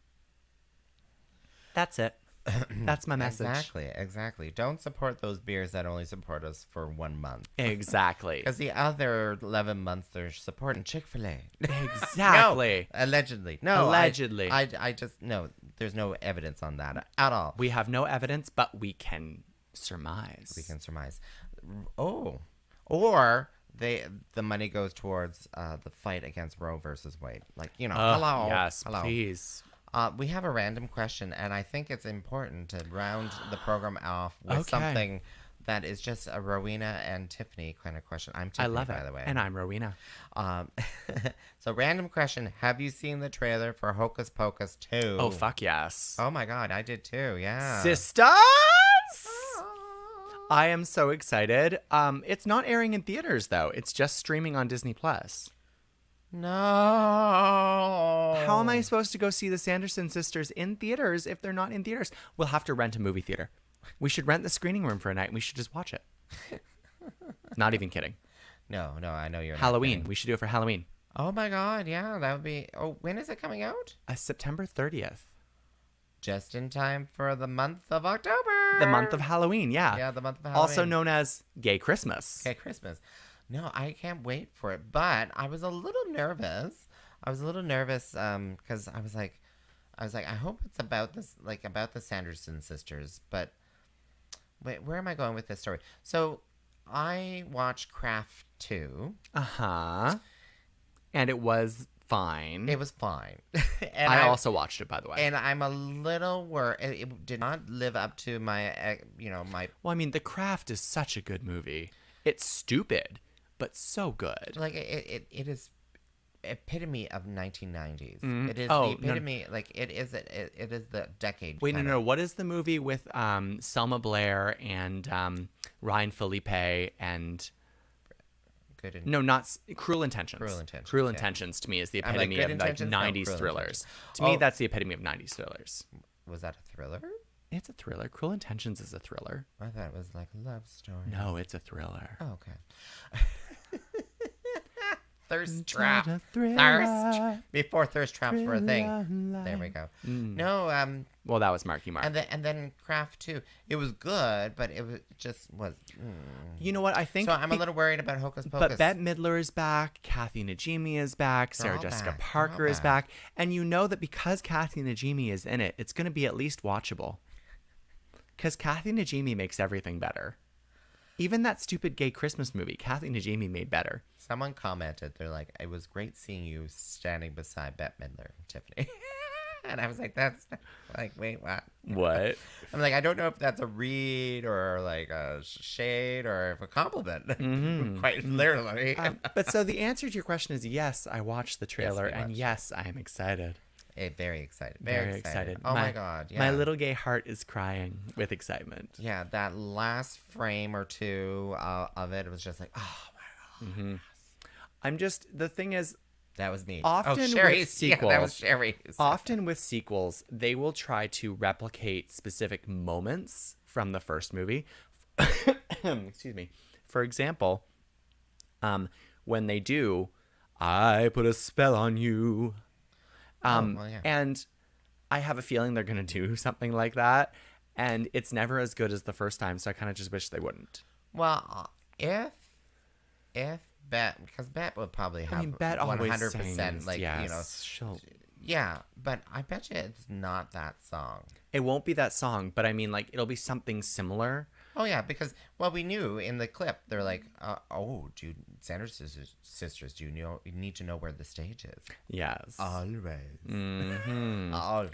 That's it. That's my message. Exactly. Don't support those beers that only support us for 1 month. Exactly. Because the other 11 months they're supporting Chick-fil-A. Exactly. No, allegedly. No. Allegedly. I just, no, there's no evidence on that at all. We have no evidence, but we can surmise. We can surmise. Oh. Or the money goes towards the fight against Roe versus Wade. Like, hello. Yes, hello. please. We have a random question, and I think it's important to round the program off with Okay. something that is just a Rowena and Tyffanie kind of question. I'm Tyffanie, I love it. by the way. And I'm Rowena. Um, so random question. Have you seen the trailer for Hocus Pocus 2? Oh, fuck yes. Oh my God, I did too. Yeah. Sisters! I am so excited. It's not airing in theaters, though. It's just streaming on Disney+. No. How am I supposed to go see the Sanderson sisters in theaters if they're not in theaters? We'll have to rent a movie theater. We should rent the screening room for a night and we should just watch it. Not even kidding. No, I know you're not Halloween. kidding. We should do it for Halloween. Oh my God, yeah, that would be. Oh, when is it coming out? September 30th. Just in time for the month of October. The month of Halloween, yeah. Yeah, the month of Halloween. Also known as Gay Christmas. Okay, Christmas. No, I can't wait for it. But I was a little nervous. Because I was like, I hope it's about this, like about the Sanderson sisters. But wait, where am I going with this story? So I watched Craft 2. Uh-huh. And it was fine. It was fine. And I also watched it, by the way. And I'm a little worried. It did not live up to my, my. Well, I mean, The Craft is such a good movie. It's stupid, but so good. Like it is epitome of 1990s. Mm. It is Oh, the epitome. Like it is the decade. Wait, kinda. no. What is the movie with Selma Blair and Ryan Felipe and Good. no, not Cruel Intentions. Cruel Intentions, Cruel yeah. Intentions to me is the I'm like, epitome Good of like Intentions? No, 90s Cruel thrillers. Intentions. To me, Oh. that's the epitome of 90s thrillers. Was that a thriller? It's a thriller. Cruel Intentions is a thriller. I thought it was like a love story. No, it's a thriller. Oh, okay. Thirst trap. A thriller. Thirst. Before thirst traps were a thing. There we go. No, Well, that was Marky Mark. and then Craft 2. It was good, but it was just was. You know what? I think So I'm a little worried about Hocus Pocus. But Bette Midler is back, Kathy Najimy is back, Sarah all Jessica back. They're Parker all is back, and you know that because Kathy Najimy is in it, it's going to be at least watchable. Because Kathy Najimy makes everything better. Even that stupid gay Christmas movie, Kathy Najimy made better. Someone commented, they're like, "It was great seeing you standing beside Bette Midler, Tiffany." And I was like, "That's like, wait, what?" What? I'm like, I don't know if that's a read or like a shade or if a compliment. Quite literally. But so the answer to your question is yes, I watched the trailer, we and watched yes, I am excited. Very excited. Very excited. Oh my God. Yeah. My little gay heart is crying with excitement. Yeah, that last frame or two of it was just like, oh my God. The thing is, That was me. Often with Sherry's. sequels- Yeah, that was Sherry's. often with sequels, they will try to replicate specific moments from the first movie. Excuse me. For example, when they do, I put a spell on you. Well, yeah. And I have a feeling they're going to do something like that. And it's never as good as the first time. So I kind of just wish they wouldn't. Well, if Bet, because Bet would probably have I mean, Bet always 100%, sings, like, yes, she'll... Yeah, but I bet you it's not that song. It won't be that song, but I mean, like, it'll be something similar. Oh, yeah, because, well, we knew in the clip, they're like, oh, dude, Sanders sisters, do you need to know where the stage is? Yes. Always. Mm-hmm. Always.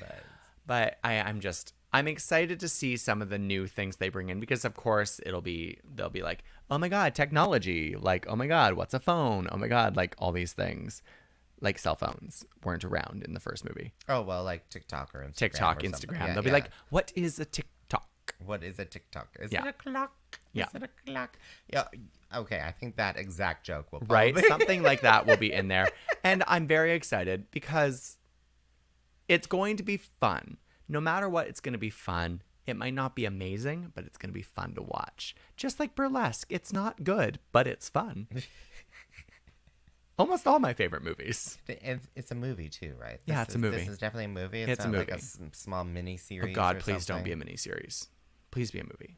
But I'm excited to see some of the new things they bring in because, of course, they'll be like, oh my God, technology. Like, oh my God, what's a phone? Oh my God, like all these things. Like cell phones weren't around in the first movie. Oh, well, like TikTok or Instagram. TikTok, or something. Instagram. Yeah, They'll be yeah. like, what is a TikTok? What is a TikTok? Is Yeah. it a clock? Yeah. Is it a clock? Yeah. Okay, I think that exact joke will Right? probably... Something like that will be in there. And I'm very excited because it's going to be fun. No matter what, it's going to be fun. It might not be amazing, but it's going to be fun to watch. Just like Burlesque. It's not good, but it's fun. Almost all my favorite movies. And it's a movie too, right? Yeah, it's a movie. This is definitely a movie. It's a not like movie. small mini series. Oh God, or please don't something. be a miniseries. Please be a movie.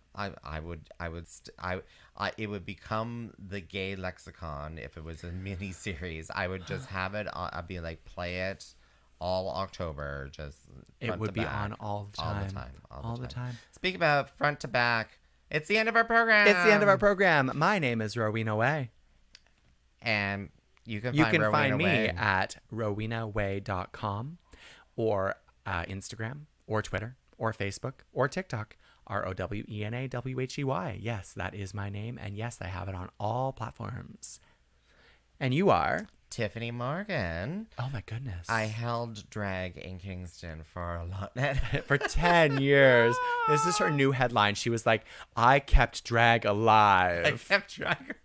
It would become the gay lexicon if it was a mini series. I would just have it. I'd be like, play it all October. Just It front would to be back. on all the time. All the time. All the time. Speak about front to back. It's the end of our program. It's the end of our program. My name is Rowena Whey. And you can You find can find me Rowena Whey. at rowenaway.com or Instagram or Twitter or Facebook or TikTok ROWENAWHEY. Yes, that is my name. And yes, I have it on all platforms. And you are? Tyffanie Morgan. Oh my goodness. I held drag in Kingston for a lot. For 10 years. This is her new headline. She was like, I kept drag alive. I kept drag.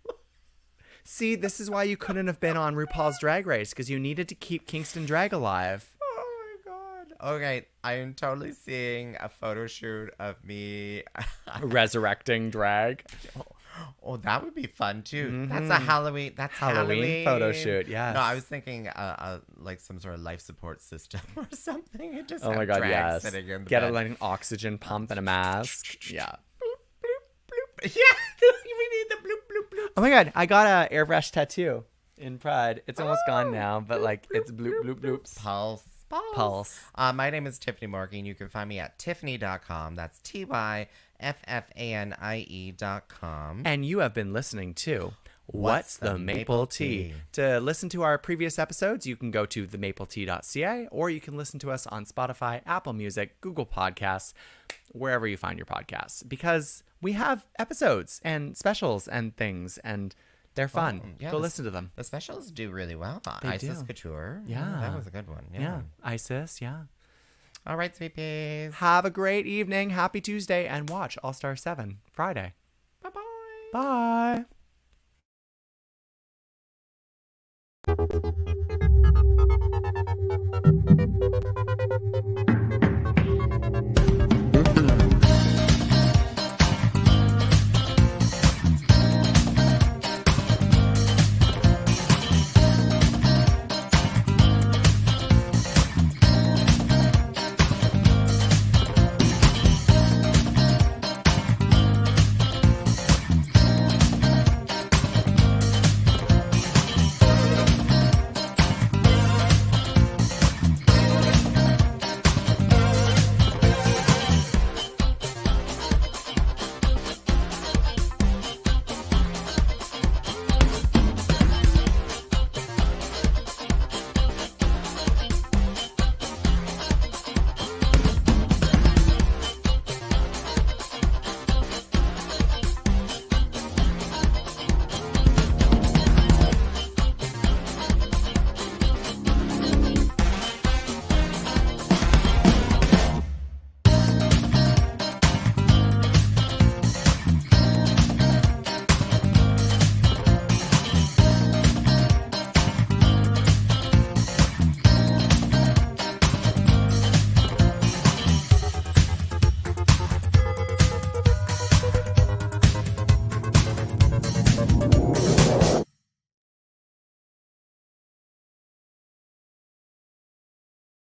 See, this is why you couldn't have been on RuPaul's Drag Race, because you needed to keep Kingston drag alive. Oh my God. Okay, I am totally seeing a photo shoot of me. Resurrecting drag. Oh, that would be fun too. That's a Halloween. That's Halloween photo shoot. Yes. No, I was thinking like some sort of life support system or something. And just Oh my God, drag yes. sitting in the Get bed. like an oxygen pump and a mask. Yeah. Yeah, we need the bloop bloop bloop. Oh my God, I got a airbrush tattoo in Pride. It's almost gone now, but like it's bloop bloop bloops. Pulse. Pulse. My name is Tyffanie Morgan. You can find me at Tyffanie.com. That's TYFFANIE.com. And you have been listening to What's the Maple Tea? To listen to our previous episodes, you can go to themapletea.ca, or you can listen to us on Spotify, Apple Music, Google Podcasts, wherever you find your podcasts, because we have episodes and specials and things, and they're fun. yeah, Go listen to them. The specials do really well. They Isis do. Couture. Yeah. That was a good one. Yeah. ISIS, yeah. All right, sweet peas. Have a great evening. Happy Tuesday, and watch All Star 7 Friday. Bye-bye. Bye.